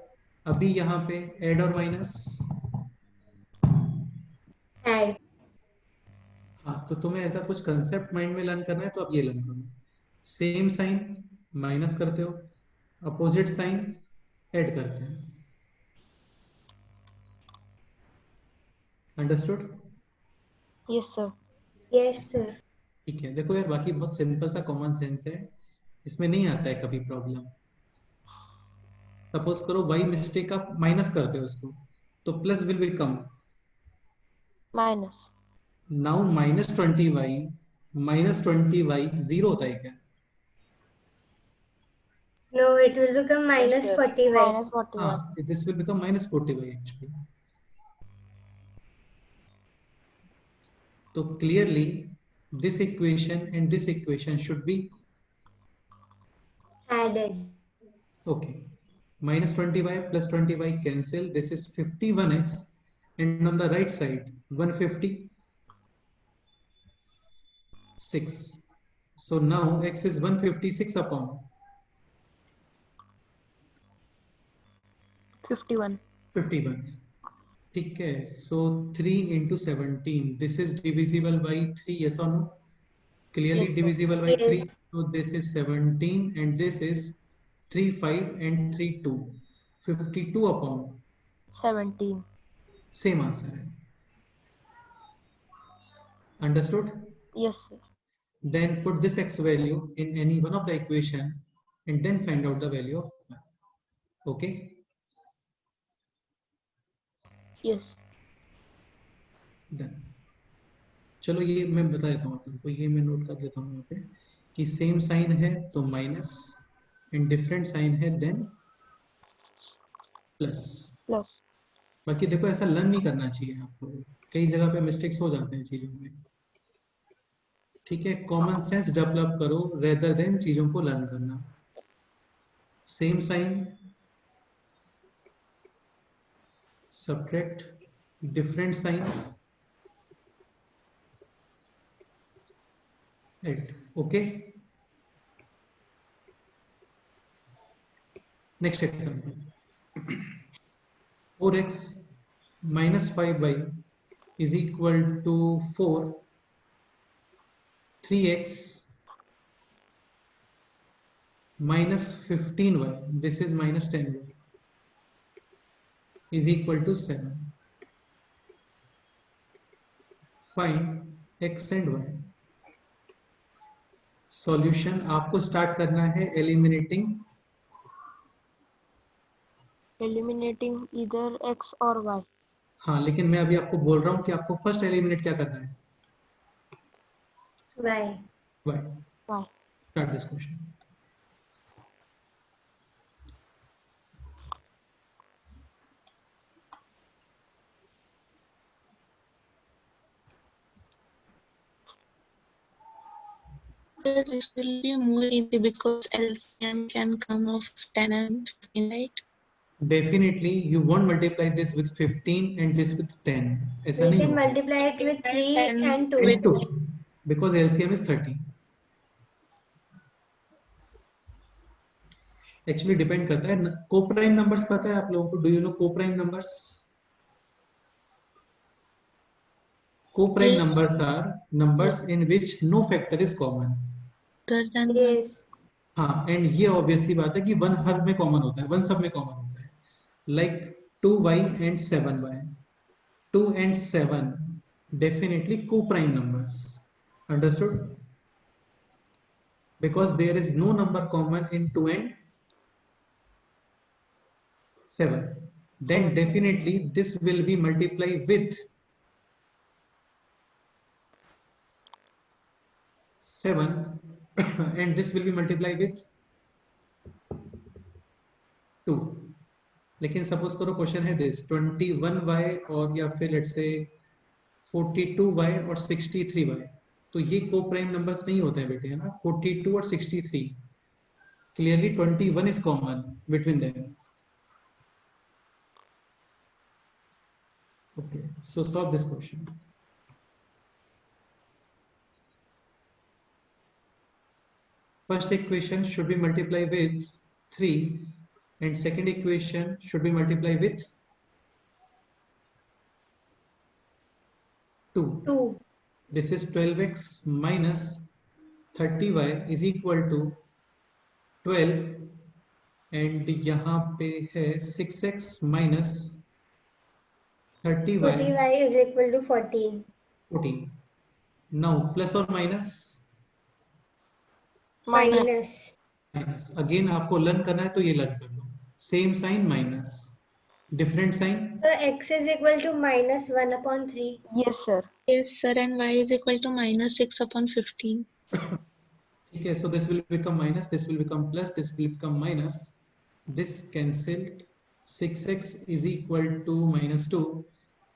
अभी यहाँ पे add और minus? Add. हाँ, तो तुम्हें ऐसा कुछ concept mind में लर्न करना है, तो अब ये लर्न करो. सेम साइन माइनस करते हो, अपोजिट साइन ऐड करते हैं. Understood? Yes, sir. Yes, sir. ठीक है. देखो यार, बाकी बहुत सिंपल सा कॉमन सेंस है, इसमें नहीं आता है कभी प्रॉब्लम. सपोज करो बाई मिस्टेक आप माइनस करते हो उसको, तो plus will become, Minus. Now -20y zero होता है क्या? No, it will become minus Yes, sir. 40y. Minus 41. हाँ, this will become -40y actually. तो clearly this equation and this equation should be Added. okay. -20y plus 20y cancel, this is 51x, and on the right side 156. So now x is 156 upon 51. 51. ठीक है. So 3 into 17, this is divisible by 3, yes or no? Clearly Yes, sir. divisible by Yes. 3. So this is 17 and this is 3 5 and 3 2, 52 upon 17. same answer है. Understood? Yes, sir. Then put this x value in any one of the equation and then find out the value of y. Okay? Yes. Done. चलो ये मैं बता देता हूँ आपको, ये मैं नोट कर देता हूँ यहाँ पे कि सेम साइन है तो माइनस, एंड डिफरेंट साइन है देन प्लस. Plus. बाकी देखो, ऐसा लर्न नहीं करना चाहिए आपको, कई जगह पे मिस्टेक्स हो जाते हैं चीजों में. ठीक है, कॉमन सेंस डेवलप करो रेदर देन चीजों को लर्न करना. Same sign subtract different sign add. Okay, next example 4x minus 5y is equal to 4. 3x minus 15y, this is minus 10y, is equal to 7. Find x and y. Solution आपको start करना है eliminating either x or y. हाँ, लेकिन मैं अभी आपको बोल रहा हूँ कि आपको फर्स्ट एलिमिनेट क्या करना है? y. y. Y. Start this question. This will be more easy because LCM can come of 10 and 15, right? Definitely you won't multiply this with 15 and this with 10. ऐसा We नहीं can होगा. multiply it with 3 And and 2. And 2 because LCM is 30. Actually depend करता है. Co-prime numbers पता है आप लोगों को? Do you know co-prime numbers? Co-prime numbers are numbers in which no factor is common. other than Yes. हाँ, and ये obviously बात है कि 1 हर में कॉमन होता है, 1 सब में कॉमन होता है. Like 2y and 7y, 2 and 7 definitely co-prime numbers. Understood? Because there is no number common in 2 and 7. Then definitely this will be multiplied with 7 and this will be multiplied with 2. लेकिन suppose करो question है this 21y और या फिर let's say 42y और 63y, तो ये को प्राइम नंबर्स नहीं होते हैं बेटे, है ना. 42 और 63, clearly 21 is common between them. Okay, so solve this question. First equation should be multiplied with 3 and second equation should be multiplied with 2. 2. This is 12x minus 30y is equal to 12 and यहाँ पे है 6x minus 30y 40y is equal to 14. 14. Now plus or minus? Minus. Minus. Again आपको learn करना है तो ये learn कर लो. Same sign minus, different sign. So x is equal to minus 1 upon 3. Yes, sir. yes, sir, and y is equal to minus 6 upon 15. ठीक है, so this will become minus, this will become plus, this will become minus, this cancelled. 6x is equal to minus 2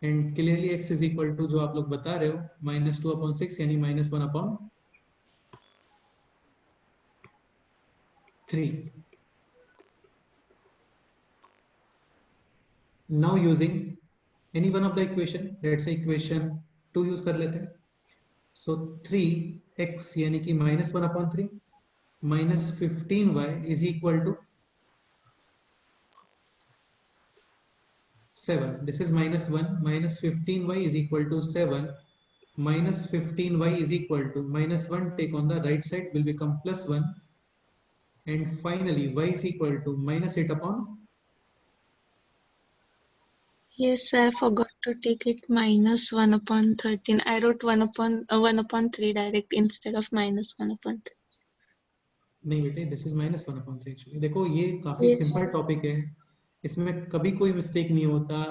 and clearly x is equal to जो आप लोग बता रहे हो minus 2 upon 6 यानी minus 1 upon 3. Now using any one of the equation, let's say equation 2 use कर लेते हैं. So 3x यानी कि minus 1 upon 3 minus 15y is equal to 7. This is minus 1 minus 15y is equal to 7 minus 15y is equal to minus 1 take on the right side will become plus 1 and finally y is equal to minus 8 upon. Yes, sir, I forgot to take it minus 1 upon 13. I wrote 1 upon 3 direct instead of minus 1 upon 3. नहीं बेटे, this is minus 1 upon 3 actually. देखो ये काफी Yes. Simple topic है, इसमें कभी कोई mistake नहीं होता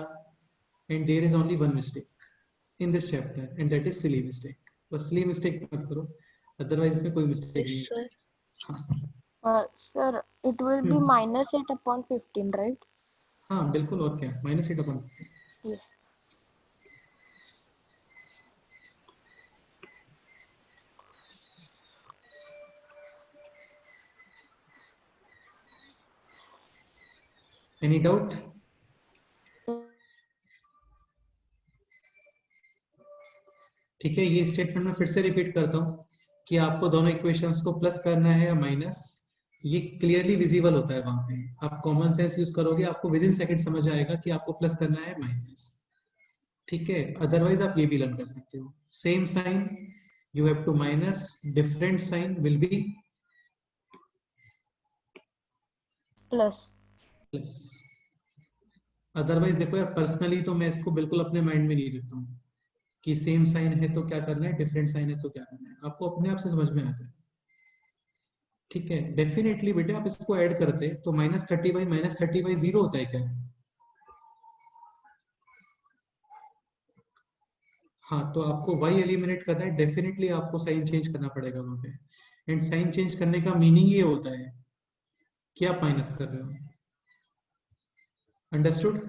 and there is only one mistake in this chapter and that is silly mistake. बस सिली मिस्टेक मत करो, अदरवाइज इसमें कोई मिस्टेक नहीं Yes, है. sir. हाँ Sir, it will be minus 8 upon 15, right? हाँ बिल्कुल, और क्या, minus 8 upon. Yes. Any doubt? ठीक है, ये स्टेटमेंट में फिर से रिपीट करता हूँ कि आपको दोनों इक्वेशंस को प्लस करना है या माइनस. ये क्लियरली विजिबल होता है वहां पे। आप कॉमन सेंस यूज करोगे, आपको विद इन सेकंड समझ आएगा कि आपको प्लस करना है माइनस, ठीक है। अदरवाइज आप ये भी लर्न कर सकते हो, same sign you have to minus, different sign will be plus. Plus. Otherwise देखो यार, पर्सनली तो मैं इसको बिल्कुल अपने माइंड में नहीं रखता हूँ कि सेम साइन है तो क्या करना है, डिफरेंट साइन है तो क्या करना है, आपको अपने आप से समझ में आता है, ठीक है। डेफिनेटली बेटे आप इसको ऐड करते तो -30/-30 जीरो होता है क्या? हाँ, तो आपको y एलिमिनेट करना है, डेफिनेटली आपको साइन चेंज करना पड़ेगा वहां पे। एंड साइन चेंज करने का मीनिंग ये होता है कि आप माइनस कर रहे हो। Understood?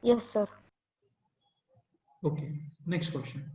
Yes sir. Okay, next question.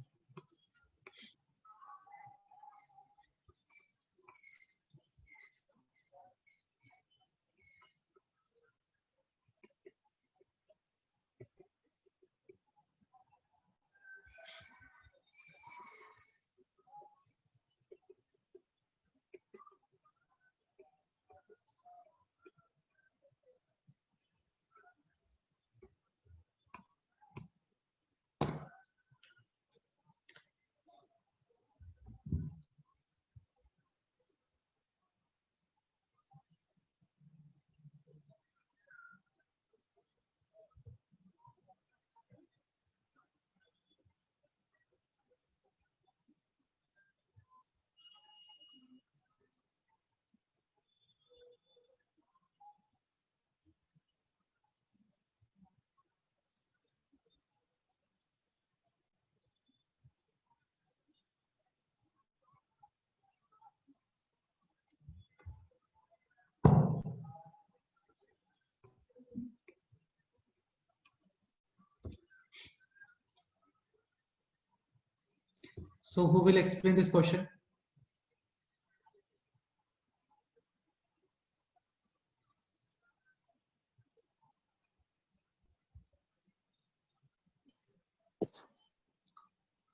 So who will explain this question?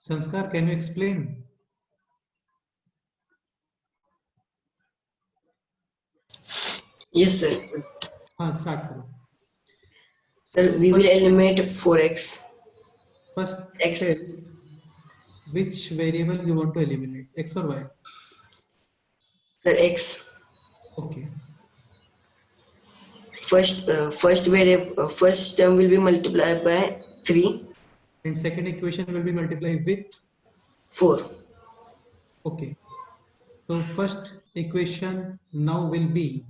Sanskar, can you explain? Yes, sir. हाँ, start करो। Sir, So we will first, eliminate 4x. first X. tell which variable you want to eliminate, x or y? Sir, x. Okay. First term will be multiplied by 3. And second equation will be multiplied with 4. okay. So first equation now will be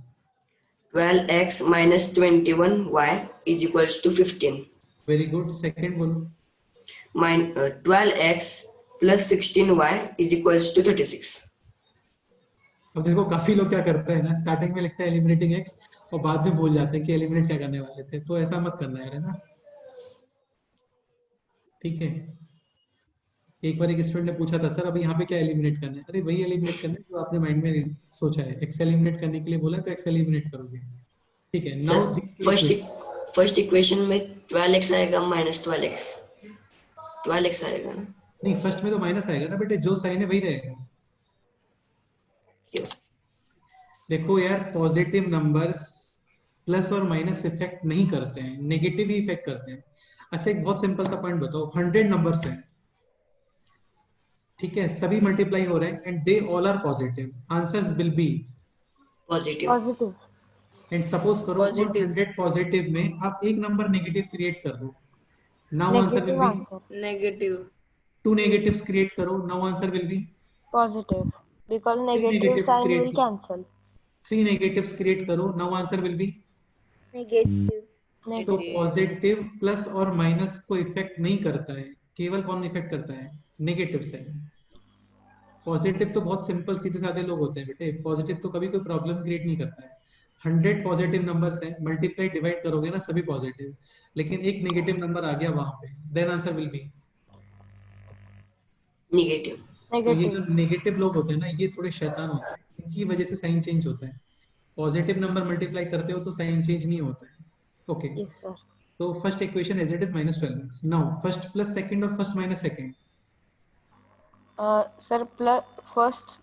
12x minus 21y is equals to 15. very good. Second one 12x plus 16y is equals to 36. अब देखो काफी लोग क्या करते हैं ना, starting में लिखते हैं एलिमिनेटिंग एक्स और बाद में भूल जाते हैं कि एलिमिनेट क्या करने वाले थे, तो ऐसा मत करना यार, है ना, ठीक है। एक बार एक स्टूडेंट ने पूछा था, सर अभी यहाँ पे क्या एलिमिनेट करना है? अरे वही एलिमिनेट करना है जो आपने माइंड में सोचा है। एक्स एलिमिनेट करने के लिए बोला तो एक्स एलिमिनेट करोगे, ठीक है। Sir, नाउ first equation में 12x आएगा minus 12x. 12x आएगा ना? नहीं, फर्स्ट में तो माइनस आएगा ना बेटे, जो साइन है वही रहेगा। देखो यार, पॉजिटिव नंबर्स प्लस और माइनस इफेक्ट नहीं करते हैं, नेगेटिव ही इफेक्ट करते हैं। अच्छा, एक बहुत सिंपल सा पॉइंट बताओ, 100 नंबर्स हैं, ठीक है, सभी मल्टीप्लाई हो रहे हैं and they all are positive, answers will be Positive. Positive. And suppose करो उन Positive. 100 पॉजिटिव में आप एक नंबर नेगेटिव क्रिएट कर दो, now answer will negative be answer. Negative. 2 negatives create करो, now answer will be positive because 3 negative negatives sign create will करो, cancel. 3 negatives create करो, now answer will be. Negative. तो negative. Positive plus और minus को effect नहीं करता है, केवल कौन इफेक्ट करता है? Negative sign. पॉजिटिव तो बहुत सिंपल सीधे साधे लोग होते हैं बेटे, पॉजिटिव तो कभी कोई प्रॉब्लम क्रिएट नहीं करता है। 100 पॉजिटिव नंबर्स हैं, मल्टीप्लाई डिवाइड करोगे ना सभी पॉजिटिव, लेकिन एक नेगेटिव नंबर आ गया वहां पे, then answer will be Negative. तो ये जो नेगेटिव। नेगेटिव लोग होते हैं ना, ये थोड़े शैतान होते हैं, इनकी वजह से साइन चेंज होता है। पॉजिटिव नंबर मल्टीप्लाई करते हो तो साइन चेंज नहीं होता है, ओके। Yes sir. तो first equation as it is -12x। Now first plus second और first minus second. Sir plus first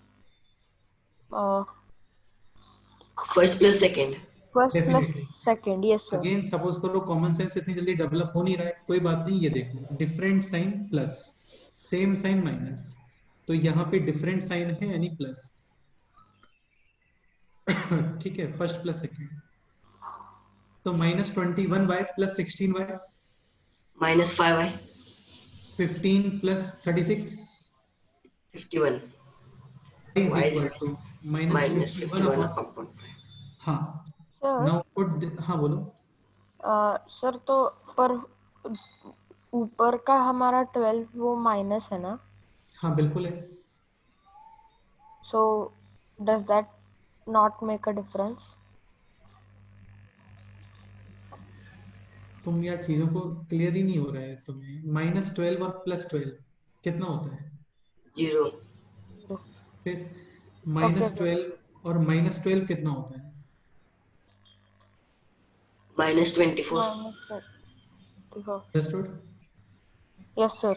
first plus second. First plus Definitely. Second, yes sir. Again suppose करो common sense इतनी जल्दी develop हो नहीं रहा है, कोई बात नहीं, ये देखो different sign plus, same sign minus, तो यहाँ पे डिफरेंट साइन है यानी प्लस। ठीक है, फर्स्ट प्लस सेकेंड, तो -21y plus 16y, -5y, 15 plus 36 51, is y equal to -51 -51 upon, upon 5। हाँ सर नाउ पुट, हाँ बोलो। सर तो पर ऊपर का हमारा 12 वो माइनस है ना, हाँ बिल्कुल है। So does that not make a difference? तुम यार चीजों को क्लियर ही नहीं हो रहा है तुम्हें। -12 और +12 कितना होता है? 0, फिर ओके सर, -12 और -12 कितना होता है? -24। अंडरस्टूड? Yes sir.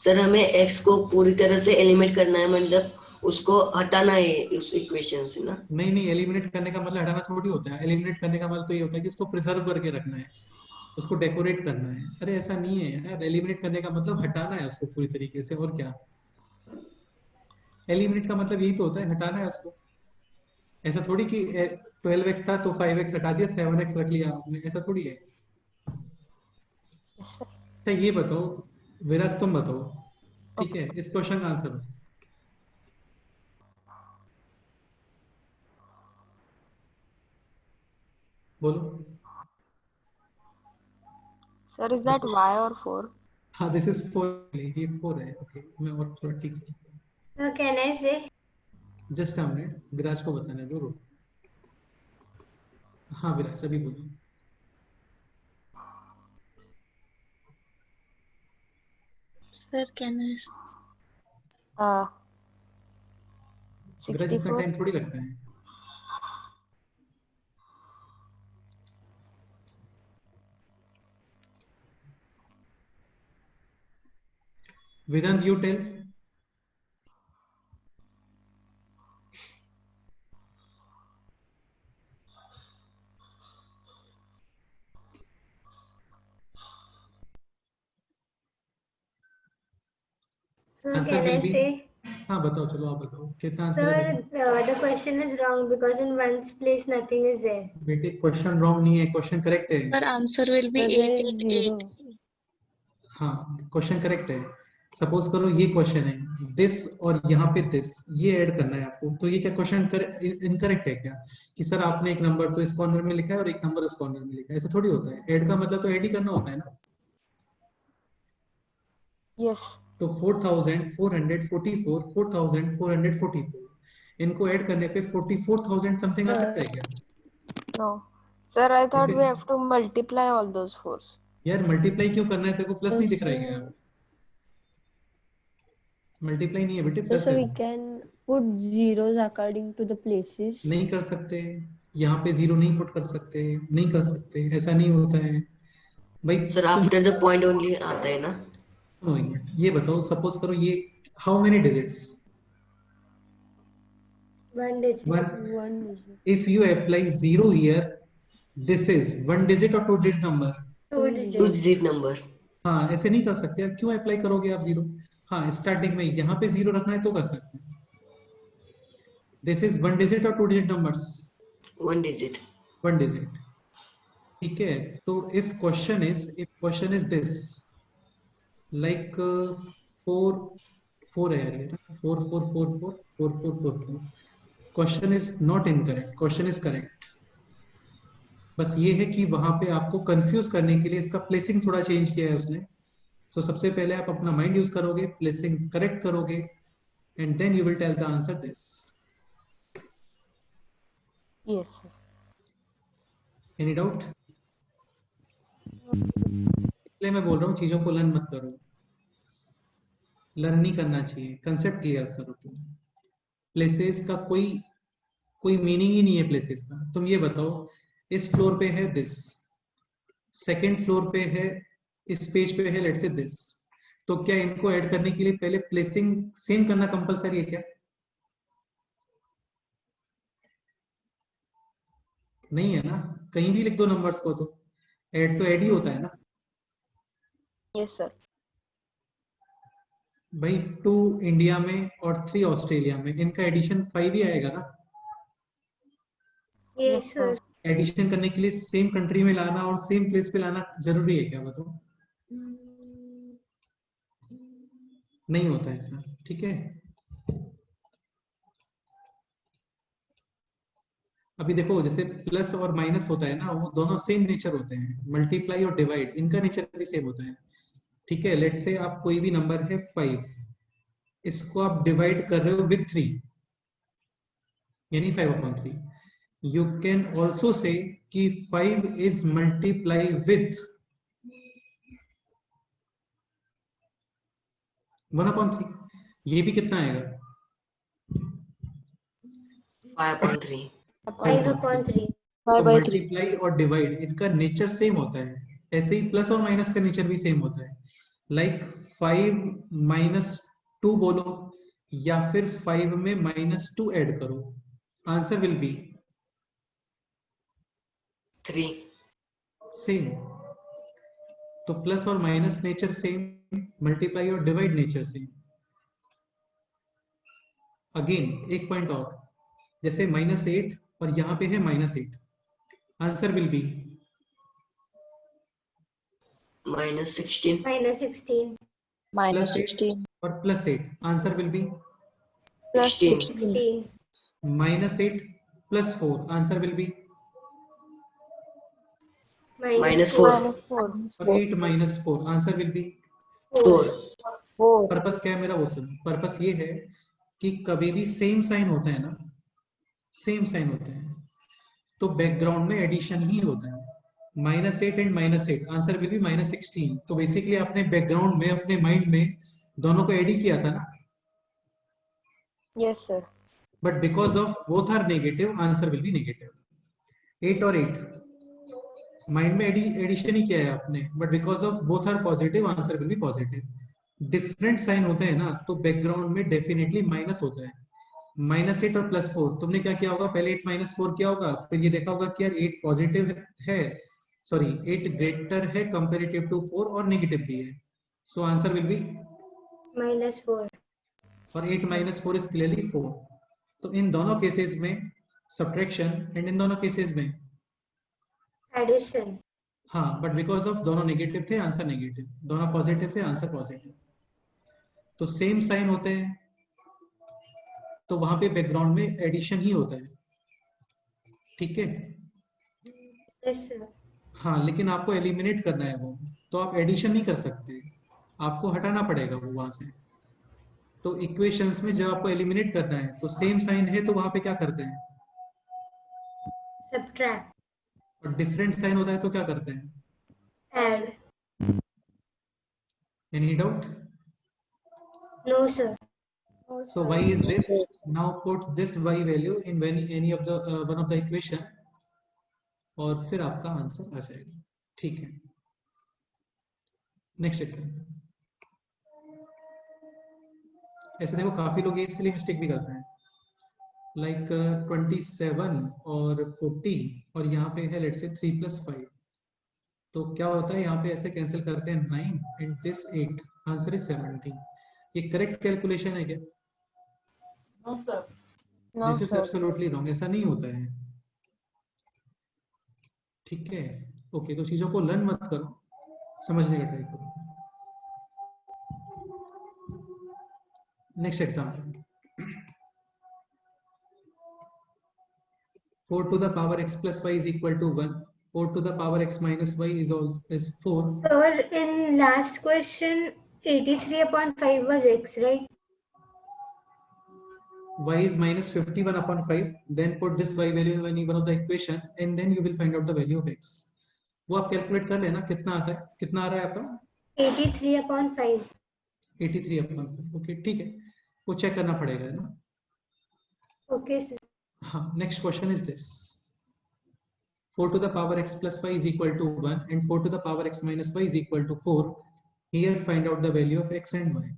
सर हमें x को पूरी तरह से एलिमिनेट करना है, मतलब उसको हटाना है उस इक्वेशन से ना। नहीं नहीं, एलिमिनेट करने का मतलब हटाना थोड़ी होता है। एलिमिनेट करने का मतलब तो ये होता है कि उसको प्रिजर्व करके रखना है, उसको डेकोरेट करना है। अरे ऐसा नहीं है यार, एलिमिनेट करने का मतलब हटाना है उसको पूरी तरीके से, और क्या। एलिमिनेट का मतलब यही तो होता है, हटाना है उसको। ऐसा थोड़ी कि 12x था तो 5x हटा दिया, 7x रख लिया आपने, ऐसा थोड़ी है। अच्छा ये बताओ विराज, तुम बताओ, ठीक है, इस क्वेश्चन का आंसर दो। बोलो। सर इज दैट y और 4? हाँ दिस इज 4, ये 4 है। ओके मैं और थोड़ा ठीक से, कैन आई से? जस्ट अ मिनट, विराज को बताने दो, रुको। हाँ विराज अभी बोलो। Sir, can I? विराज इतना 64 टाइम थोड़ी लगता है। Vedant you tell. Answer will be, हाँ बताओ, चलो आप बताओ कितना आंसर है। बताओ the question is wrong because in one's place nothing is there. बेटे, क्वेश्चन रॉन्ग नहीं है, क्वेश्चन करेक्ट है। Sir, answer will be Sir, there is 888. 0. हाँ क्वेश्चन करेक्ट है। सपोज करो ये क्वेश्चन है, दिस और यहाँ पे दिस, ये ऐड करना है आपको, तो ये क्या क्वेश्चन इनकरेक्ट है क्या? कि सर आपने एक नंबर तो इस कॉर्नर में लिखा है और एक नंबर इस कॉर्नर में लिखा है, ऐसा थोड़ी होता है। ऐड का मतलब तो ऐड ही करना होता है ना। यस। तो 4444, 4444, इनको ऐड करने पे 44,000 समथिंग आ सकता है क्या? No sir, I thought we फिर have to multiply all those fours. यार मल्टीप्लाई क्यों करना है? तेरे को प्लस नहीं दिख रहा है क्या? So, मल्टीप्लाई नहीं है बेटे, so, प्लस so है। we can put zeros according to the places. नहीं कर सकते, यहाँ पे जीरो नहीं पुट कर सकते, नहीं कर सकते, ऐसा नहीं होता है भाई। सर तुम आफ्टर द पॉइंट ओनली आता है ना। सुनो एक मिनट, ये बताओ सपोज करो ये how many digits? One digit. One. One digit. If you apply zero here, this is one digit और two digit number? Two 2 digits. Digit number. हाँ ऐसे नहीं कर सकते यार, क्यों अप्लाई करोगे आप जीरो? हाँ स्टार्टिंग में यहाँ पे जीरो रखना है तो कर सकते हैं। दिस इज वन डिजिट और two digit numbers? 1 digit. One digit, ठीक है। तो if question is this, like 4 4 है यार, ये 44444444, question is not incorrect, question is correct. बस ये है कि वहां पे आपको कंफ्यूज करने के लिए इसका प्लेसिंग थोड़ा चेंज किया है उसने। सो सबसे पहले आप अपना माइंड यूज करोगे, प्लेसिंग करेक्ट करोगे, and then you will tell the answer this. Yes sir. Any doubt? इसलिए मैं बोल रहा हूँ चीजों को लर्न मत करो, लर्न नहीं करना चाहिए, कंसेप्ट क्लियर करो तुम। प्लेसेस का कोई मीनिंग ही नहीं है प्लेसेस का। तुम ये बताओ, इस फ्लोर पे है दिस, सेकंड फ्लोर पे है, इस पेज पे है लेट्स से दिस, तो क्या इनको ऐड करने के लिए पहले प्लेसिंग सेम करना कंपलसरी है क्या? नहीं है ना, कहीं भी लिख दो नंबर्स को, तो ऐड ही होता है ना Yes, sir. भाई। 2 इंडिया में और 3 ऑस्ट्रेलिया में, इनका एडिशन 5 ही आएगा ना। Yes, sir. एडिशन करने के लिए सेम कंट्री में लाना और सेम प्लेस पे लाना जरूरी है क्या, बताओ? नहीं होता है ऐसा, ठीक है। अभी देखो, जैसे प्लस और माइनस होता है ना, वो दोनों सेम नेचर होते हैं। मल्टीप्लाई और डिवाइड, इनका नेचर भी सेम होता है, ठीक है। लेट्स से आप कोई भी नंबर है 5, इसको आप डिवाइड कर रहे हो विथ 3, यानी 5/3। यू कैन ऑल्सो से कि 5 इज मल्टीप्लाई विथ 1/3। ये भी कितना आएगा? 5/3। 5/3. तो मल्टीप्लाई और डिवाइड, इनका नेचर सेम होता है। ऐसे ही प्लस और माइनस का नेचर भी सेम होता है। लाइक 5 - 2 बोलो, या फिर 5 में -2 ऐड करो, आंसर विल बी 3। सेम। तो प्लस और माइनस नेचर सेम, मल्टीप्लाई और डिवाइड नेचर सेम। अगेन एक पॉइंट और, जैसे -8 और यहाँ पे है -8, आंसर विल बी -16। -16. +8 और +8, answer will B 16। 16. -8 + 4, answer will B -4। और 8 - 4, आंसर विल बी 4। पर्पस क्या है मेरा, वो सुनो। पर्पस ये है कि कभी भी सेम साइन होता है ना, सेम साइन होते हैं, तो बैकग्राउंड में एडिशन ही होता है। -8 एंड -8, आंसर विल बी -16। तो बेसिकली आपने बैकग्राउंड में अपने माइंड में दोनों को एड ही किया था ना, Yes, sir. But because of both are negative, answer will be negative. 8 और 8 माइंड में एडिशन ही किया है आपने, but because of both are positive, answer will be positive. Different sign होते हैं ना, तो बैकग्राउंड में डेफिनेटली माइनस होता है। -8 और +4, तुमने क्या किया होगा, पहले 8 - 4 किया होगा, फिर ये देखा होगा कि यार 8 पॉजिटिव है, सॉरी 8 ग्रेटर है कंपेरेटिव टू 4 और नेगेटिव भी है, सो आंसर विल बी -4. और 8 - 4 इज क्लियरली 4। तो इन दोनों केसेस में सब्ट्रैक्शन, एंड इन दोनों केसेस में Addition. हाँ, बट बिकॉज ऑफ दोनों नेगेटिव थे, आंसर नेगेटिव, दोनों पॉजिटिव थे, आंसर पॉजिटिव। तो सेम साइन होते हैं, तो वहां पे बैकग्राउंड में एडिशन ही होता है, ठीक है। Yes, sir. हाँ, लेकिन आपको एलिमिनेट करना है वो, तो आप एडिशन नहीं कर सकते, आपको हटाना पड़ेगा वो वहां से। तो इक्वेशंस में जब आपको एलिमिनेट करना है, तो सेम साइन है तो वहां पे क्या करते हैं, Subtract. और डिफरेंट साइन होता है तो क्या करते हैं, Add. Any doubt? No, sir. So y is this. Now put this y value in any of the one of the equation, और फिर आपका आंसर आ जाएगा, ठीक है। Next example. ऐसे देखो, काफी लोग इसलिए मिस्टेक भी करते हैं, लाइक 27 और 40, और यहाँ पे है लेट्स से 3 + 5, तो क्या होता है यहाँ पे ऐसे कैंसिल करते हैं 9 एंड दिस 8, आंसर इज 17। ये करेक्ट कैलकुलेशन है क्या? No, sir. No, this is sir. Absolutely wrong, ऐसा नहीं होता है, ठीक है। ओके, तो चीजों को लर्न मत करो, समझने का ट्राई करो। Next example. 4 to the power x plus y is equal to 1. 4 to the power x minus y is 4. Sir, in last question, 83/5 was x, right? Y is -51/5. Then put this y value in any one of the equation, and then you will find out the value of x. वो आप calculate कर लेना, कितना आता है, कितना आ रहा है आपका? 83/5. 83/5। ओके, ठीक है, वो चेक करना पड़ेगा, है ना। Okay, sir. हाँ, next question is this. 4 to the power x plus y is equal to 1 and 4 to the power x minus y is equal to 4. Here find out the value of x and y.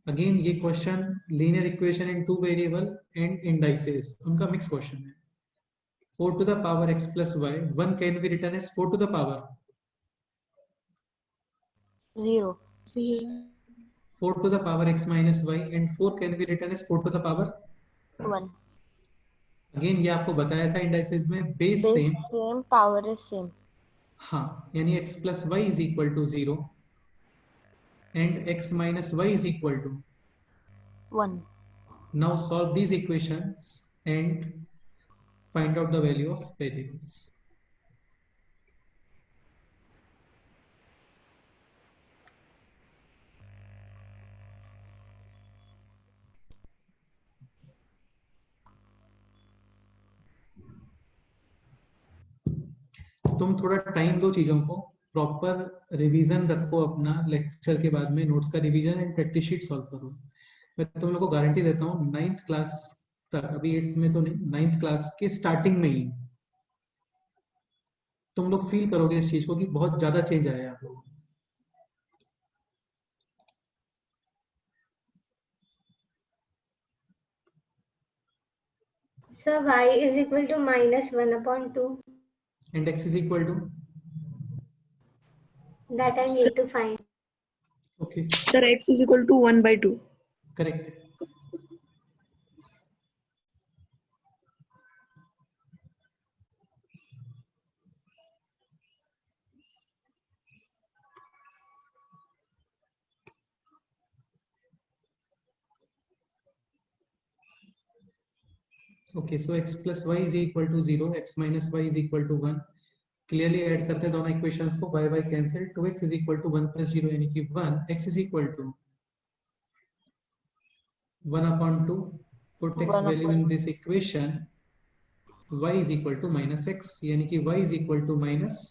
Again ये question linear equation in 2 variable and indices, उनका mix question है। 4 to the power x plus y, 1 can be written as 4 to the power 0. 0. 4 to the power x minus y, and 4 can be written as 4 to the power. 1. Again ये आपको बताया था indices में, base Base same, same, power is same. हाँ, यानी x plus y is equal to 0 and x minus y is equal to. 1. Now solve these equations and find out the value of variables. तुम थोड़ा time दो चीजों को, proper revision रखो अपना, lecture के बाद में नोट्स का revision and practice sheet solve करो। मैं तुम लोग को गारंटी देता हूँ 9th क्लास तक, अभी 8th में तो नहीं, 9th क्लास के स्टार्टिंग में ही तुम लोग फील करोगे इस चीज को कि बहुत ज्यादा चेंज आया है आप लोगों को। So y is equal to minus 1 upon 2. And x is equal to, That I need to find. Okay Sir, x is equal to 1 by 2. Correct. Okay, so x plus y is equal to 0, x minus y is equal to 1। Clearly add करते हैं दोनों equations को, y y cancel, 2x is equal to 1 plus 0 यानी कि 1, x is equal to 1 upon 2, put x 1 value upon in this equation, y is equal to minus x, यानी कि y is equal to minus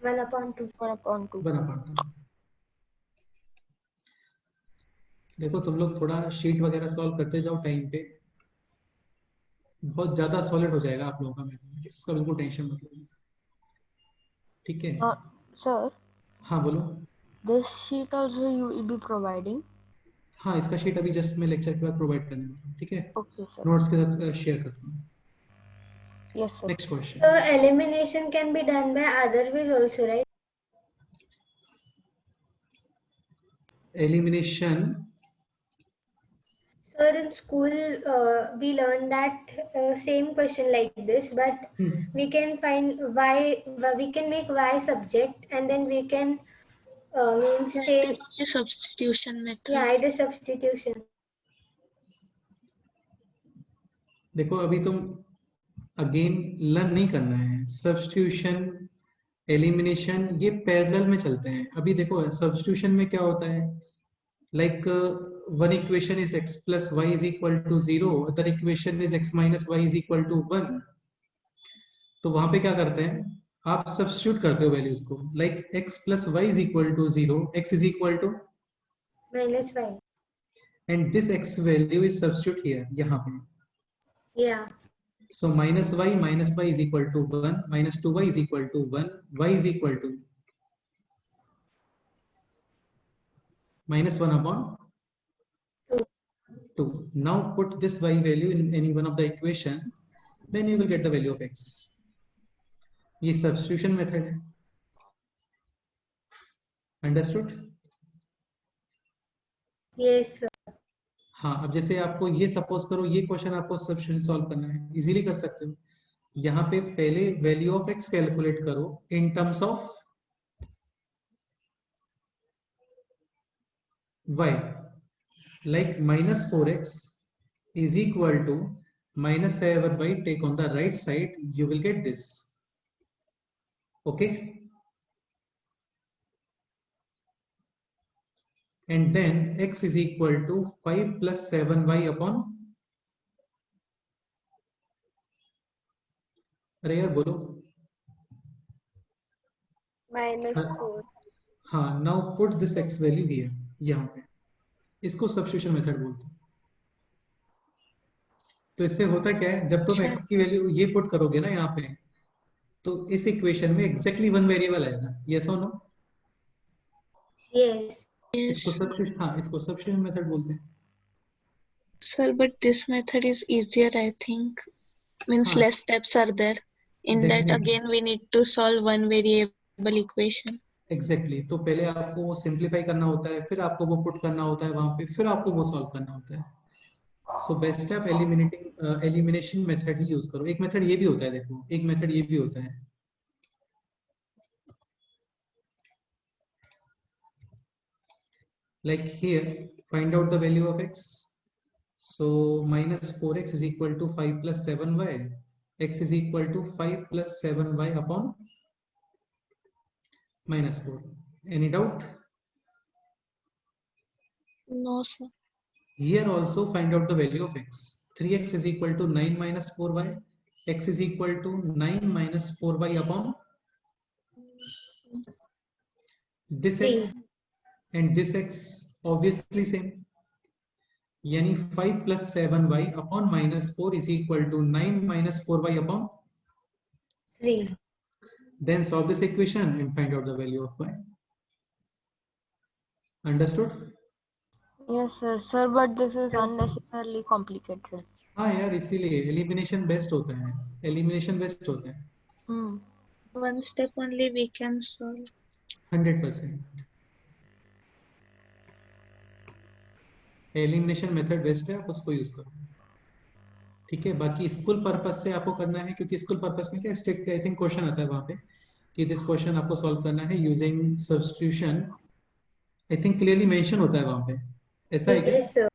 1 upon 2. 1 upon 2. 1 upon 2। देखो तुम लोग थोड़ा sheet वगैरह solve करते जाओ टाइम पे, बहुत ज्यादा सॉलिड हो जाएगा आप लोगों का मैथमेटिक्स, उसका बिल्कुल टेंशन मत लो, ठीक है। Sir, हाँ बोलो। this sheet also you will be providing. हाँ, इसका शीट अभी जस्ट मैं लेक्चर के बाद प्रोवाइड करने वाला हूँ, ठीक है, Okay, sir. नोट्स के साथ शेयर करता हूँ। Yes, sir. Next question. So elimination can be done by other ways also, right? Elimination, So in school, we learned that same question like this, but we can find y, we can make y subject, and then we can means That take, is only substitution method. yeah, it is substitution. देखो अभी तुम again learn नहीं करना है, substitution elimination ये parallel में चलते हैं। अभी देखो सब्स्टिट्यूशन में क्या होता है, like one equation is x plus y is equal to 0, other equation is x minus y is equal to 1, तो वहां पे क्या करते हैं, आप सब्स्टिट्यूट करते हो वैल्यूज को, like x plus y is equal to 0, x is equal to, Minus y. and this x value is substitute here, यहाँ पे, Yeah. so minus y is equal to 1, minus 2y is equal to 1, y is equal to minus 1 upon 2. Now put this y value in any one of the equation, then you will get the value of x. ये substitution method है, understood? Yes, sir. हाँ, अब जैसे आपको ये suppose करो ये question आपको सब्स्टिट्यूशन सॉल्व करना है, इजीली कर सकते हो। यहाँ पे पहले वैल्यू ऑफ x कैलकुलेट करो in terms of y, like minus 4x is equal to minus 7y, take on the right side, you will get this, okay, and then x is equal to 5 plus 7y upon, अरे यार बोलो, Minus 4. हाँ, now put this x value here, यहाँ पे, इसको substitution method बोलते हैं। तो इससे होता क्या है, जब तुम x की वैल्यू ये पुट करोगे ना यहाँ पे, तो इस इक्वेशन में एग्जैक्टली वन वेरिएबल आएगा, यस और नो? Yes. इसको सब्स्टिट्यूशन, हाँ, इसको सब्स्टिट्यूशन मेथड बोलते हैं। Sir, but this method is easier, I think. means हाँ, less steps are there. In that definitely. again we need to solve one variable equation. Exactly तो पहले आपको वो सिंप्लीफाई करना होता है, फिर आपको वो पुट करना होता है वहां पे, फिर आपको वो सॉल्व करना होता है। सो बेस्ट आप एलिमिनेशन मेथड ही यूज करो। एक मेथड ये भी होता है, देखो एक मेथड ये भी होता है, like here find out the value of x. So minus 4x is equal to 5 plus 7y. X is equal to 5 plus 7y upon minus 4. Any doubt? No sir. Here also find out the value of x. 3x is equal to 9 minus 4y. X is equal to 9 minus 4y upon this x, and this x obviously same. यानी 5 plus 7y upon minus 4 is equal to 9 minus 4y upon 3. Then solve this equation and find out the value of y. Understood? Yes, sir, but this is unnecessarily complicated. हाँ यार, इसीलिए elimination best होता है, elimination best होता है। One step only we can solve. 100% elimination method best है, आप उसको यूज करो। ठीक है, बाकी स्कूल पर्पस से आपको करना है, क्योंकि स्कूल पर्पस में क्या स्ट्रिक्ट आई थिंक क्वेश्चन आता है वहां पे कि दिस क्वेश्चन आपको सॉल्व करना है using substitution. I think clearly mention होता है वहां पे, ऐसा है क्या? Yes, sir.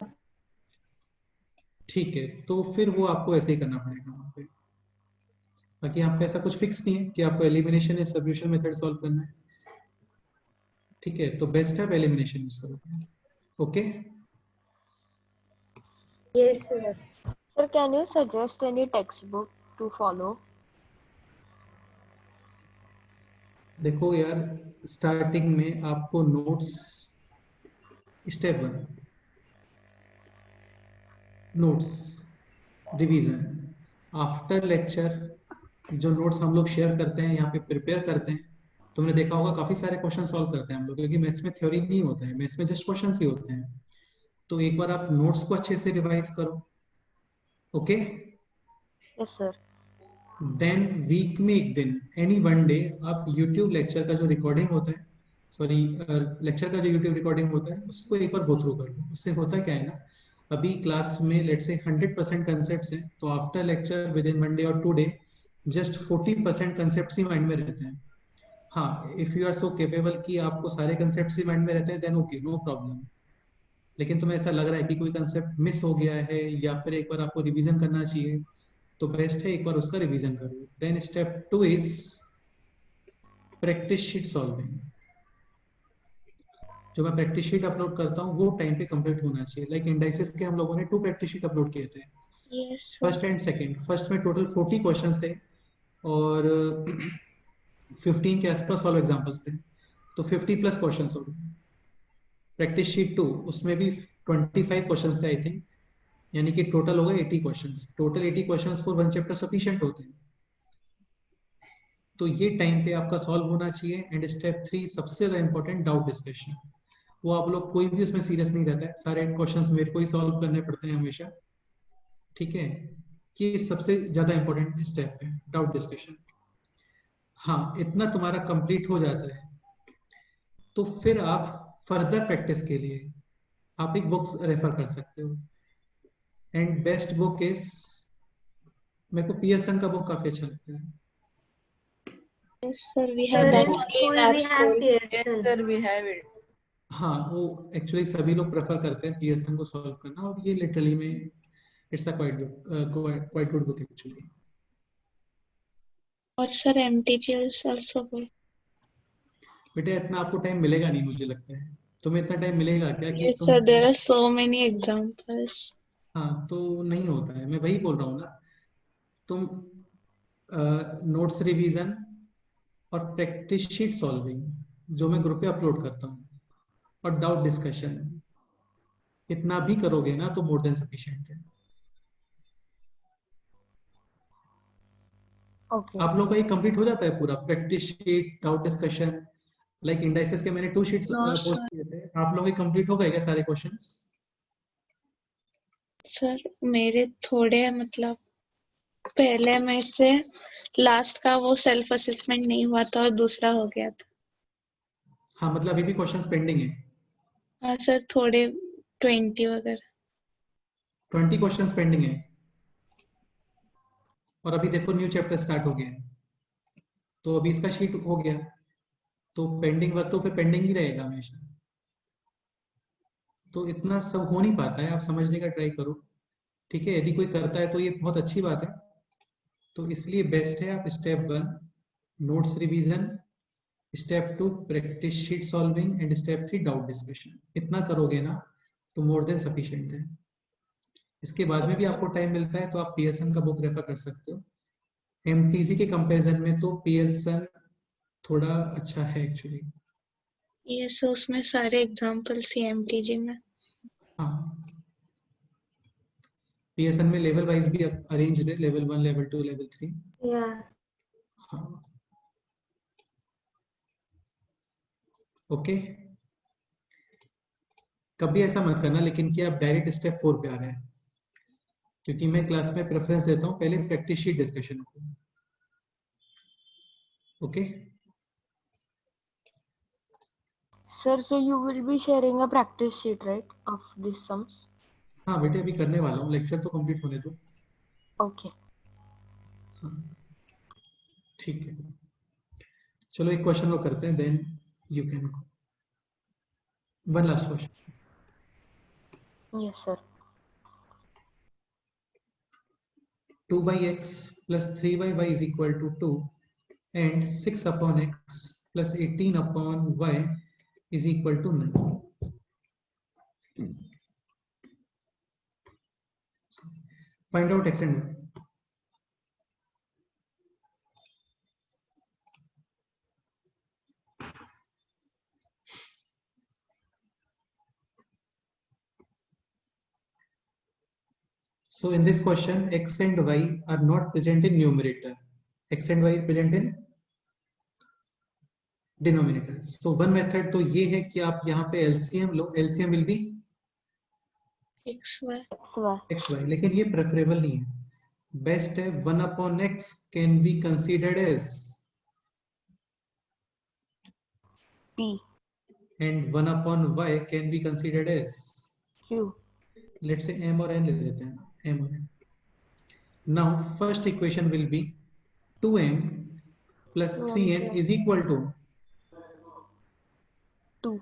ठीक है, तो फिर वो आपको ऐसे ही करना पड़ेगा वहां पे। बाकी यहाँ पे ऐसा कुछ फिक्स नहीं है कि आपको एलिमिनेशन या सब्स्टिट्यूशन मेथड सॉल्व करना है। ठीक है, तो बेस्ट है एलिमिनेशन यूज करोगे। Okay, Yes, sir. Sir, can you suggest any textbook to follow? देखो यार, स्टार्टिंग में आपको notes, step 1 notes revision. After lecture जो नोट्स हम लोग शेयर करते हैं यहाँ पे प्रिपेयर करते हैं, तुमने देखा होगा काफी सारे क्वेश्चन सॉल्व करते हैं हम लोग, क्योंकि मैथ्स में थ्योरी नहीं होता है, मैथ्स में जस्ट क्वेश्चंस ही होते हैं। तो एक बार आप नोट्स को अच्छे से रिवाइज करो। Okay, Yes, sir. Then week में एक दिन एनी वन डे आप यूट्यूब लेक्चर का जो रिकॉर्डिंग होता है, सॉरी लेक्चर का जो यूट्यूब रिकॉर्डिंग होता है उसको एक बार गो थ्रू कर लो। उससे होता क्या है ना, अभी क्लास में लेट्स से 100% कंसेप्ट्स हैं, तो after lecture within one day और 2 डे जस्ट 40% कंसेप्ट्स ही माइंड में रहते हैं। हाँ, if you are so capable कि आपको सारे कंसेप्ट्स ही माइंड में रहते हैं, देन ओके, नो प्रॉब्लम। लेकिन तुम्हें ऐसा लग रहा है कि कोई कंसेप्ट मिस हो गया है या फिर एक बार आपको रिवीजन करना चाहिए, तो बेस्ट है एक बार उसका रिवीजन करो। Then step 2 is practice sheet solving. जो मैं प्रैक्टिस शीट अपलोड करता हूँ वो टाइम पे कंप्लीट होना चाहिए। लाइक इंडाइसेस के हम लोगों ने 2 प्रैक्टिस शीट अपलोड किए थे, फर्स्ट एंड सेकंड। फर्स्ट में टोटल 40 क्वेश्चंस थे और 15 के आसपास सॉल्व एग्जांपल्स थे, तो 50 प्लस क्वेश्चंस हो गए। प्रैक्टिस शीट 2 उसमें भी 25 क्वेश्चंस थे आई थिंक, यानी कि टोटल हो गए 80 questions. Total 80 questions for one chapter sufficient होते हैं, तो ये टाइम पे आपका सॉल्व होना चाहिए। एंड स्टेप 3 सबसे ज्यादा इंपॉर्टेंट, डाउट डिस्कशन। वो आप लोग कोई भी उसमें सीरियस नहीं रहता है, सारे क्वेश्चंस मेरे को ही सॉल्व करने पड़ते हैं हमेशा। ठीक है, कि सबसे ज्यादा इंपॉर्टेंट स्टेप है डाउट डिस्कशन। हाँ, इतना तुम्हारा कंप्लीट हो जाता है तो फिर आप फर्दर प्रैक्टिस के लिए आप एक बुक्स रेफर कर सकते हो। एंड बेस्ट बुक इज, मेरे को पियर्सन का बुक काफी अच्छा लगता है। Yes sir, we Sir, have that in only school in our we have school. Pearson. Sir, we have it. हाँ, वो एक्चुअली सभी लोग प्रेफर करते हैं पियर्सन को सॉल्व करना, और ये लिटरली में it's a quite good book actually. और sir MTGL also good. बेटा इतना आपको टाइम मिलेगा नहीं, मुझे लगता है। तुम्हें इतना टाइम मिलेगा क्या कि Yes तुम, sir, there are so many examples. हाँ तो नहीं होता है, मैं वही बोल रहा हूँ ना। तुम नोट्स रिवीजन और प्रैक्टिस शीट सॉल्विंग जो मैं ग्रुप पे अपलोड करता हूँ, और डाउट डिस्कशन, इतना भी करोगे ना तो मोर देन सफिशिएंट है। Okay. आप लोगों का ये कंप्लीट हो जाता है पूरा, practice sheet, doubt discussion. Like indices के मैंने 2 शीट्स No, पोस्ट किए थे, आप लोगों के कंप्लीट हो गए क्या सारे क्वेश्चंस? सर मेरे थोड़े मतलब पहले में से लास्ट का वो सेल्फ असेसमेंट नहीं हुआ था और दूसरा हो गया था। हाँ मतलब अभी भी क्वेश्चंस पेंडिंग है। हाँ सर, थोड़े 20 वगैरह। 20 क्वेश्चंस पेंडिंग है और अभी देखो न्यू चैप्टर स्टार्ट हो गया है, तो अभी इसका शीट हो गया, तो पेंडिंग वर्क तो फिर पेंडिंग ही रहेगा हमेशा। तो इतना सब हो नहीं पाता है, आप समझने का ट्राई करो, ठीक है। यदि कोई करता है तो ये बहुत अच्छी बात है, तो इसलिए बेस्ट है आप step 1 notes revision, step 2 practice sheet solving and step 3 doubt discussion. इतना करोगे ना तो मोर देन सफिशिएंट है। इसके बाद में भी आपको टाइम मिलता है तो आप पियर्सन का बुक रेफर कर सकते हो। एमटीजी के कंपैरिजन में तो पियर्सन थोड़ा अच्छा है एक्चुअली। ये सो उसमें सारे एग्जाम्पल्स CMTG में। हाँ पियर्सन में लेवल वाइज भी अरेंज है, लेवल 1 लेवल 2 लेवल 3। Yeah. हाँ ओके। कभी ऐसा मत करना लेकिन कि आप डायरेक्ट स्टेप 4 पे आ गए, क्योंकि मैं क्लास में प्रेफरेंस देता हूँ पहले प्रैक्टिस शीट डिस्कशन को। Okay Sir, so you will be sharing a practice sheet, right, of these sums? हाँ बेटे अभी करने वाला हूँ, लेक्चर तो कंप्लीट होने दो। Okay. हाँ ठीक है, चलो एक क्वेश्चन वो करते हैं, then you can go. One last question. Yes, sir. 2 by x plus 3 by y is equal to 2 and 6 upon x plus 18 upon y is equal to 9. Find out x and y. So in this question, x and y are not present in numerator. X and y are present in denominator. So one method तो ये है कि आप यहाँ पे LCM low, LCM will be XY। xy, लेकिन ये preferable नहीं है। बेस्ट है 1 upon x can be considered as P. and 1 upon y can be considered as, Q. let's say m और n ले लेते हैं, m और n. Now first equation will be 2m plus 3n is equal to, 2.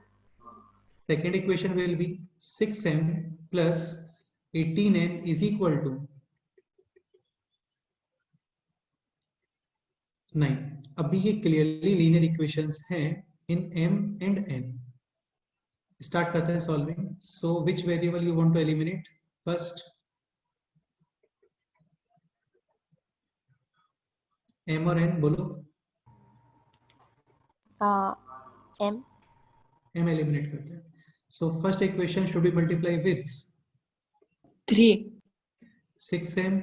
second equation will be 6m plus 18n is equal to 9. अभी ये clearly linear equations हैं in m and n. Start करते हैं solving. So which variable you want to eliminate first? m और n बोलो. M. m eliminate करते हैं. So first equation should be multiply with 3. 6m,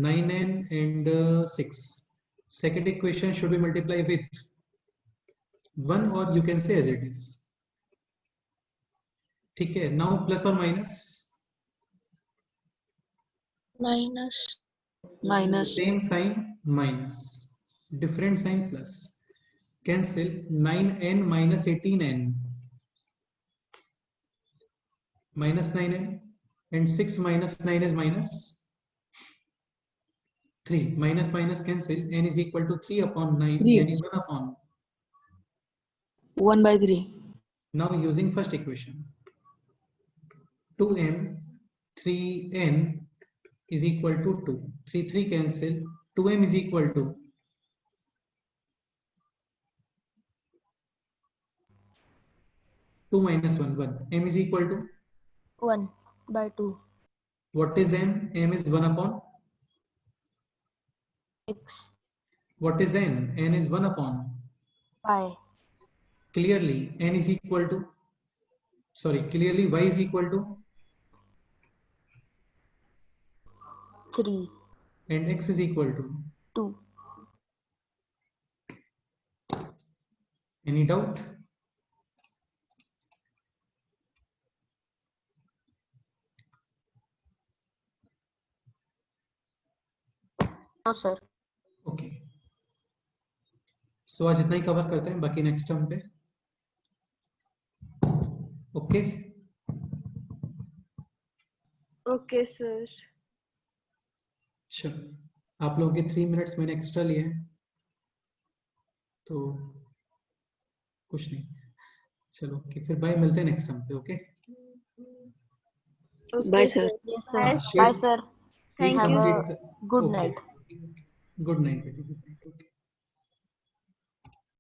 9n and 6. Second equation should be multiplied with 1 or you can say as it is. ठीक है. Now plus or minus? Minus. Minus. Same sign minus, different sign plus. Cancel 9n minus 18n, minus 9n, and 6 minus 9 is minus 3. Minus minus cancel, n is equal to 3 upon 9, 3. n is 1 upon. 1 by 3. Now using first equation, 2m 3n is equal to 2. 3 3 cancel, 2m is equal to 2 minus 1 1. M is equal to 1 by 2. what is m? M is 1 upon X. what is n? N is 1 upon. Pi. Clearly n is equal to, sorry, clearly y is equal to 3. and x is equal to. 2. Any doubt? No sir. Okay, so आज इतना ही cover करते हैं, बाकी next term पे। Okay okay sir. चलो, आप लोगों के 3 मिनट्स मैंने एक्स्ट्रा लिए हैं, तो कुछ नहीं। चलो ओके, फिर बाय, मिलते हैं नेक्स्ट टाइम पे। Okay bye sir. Bye sir. Thank Have you. a good night. Good night बेटी।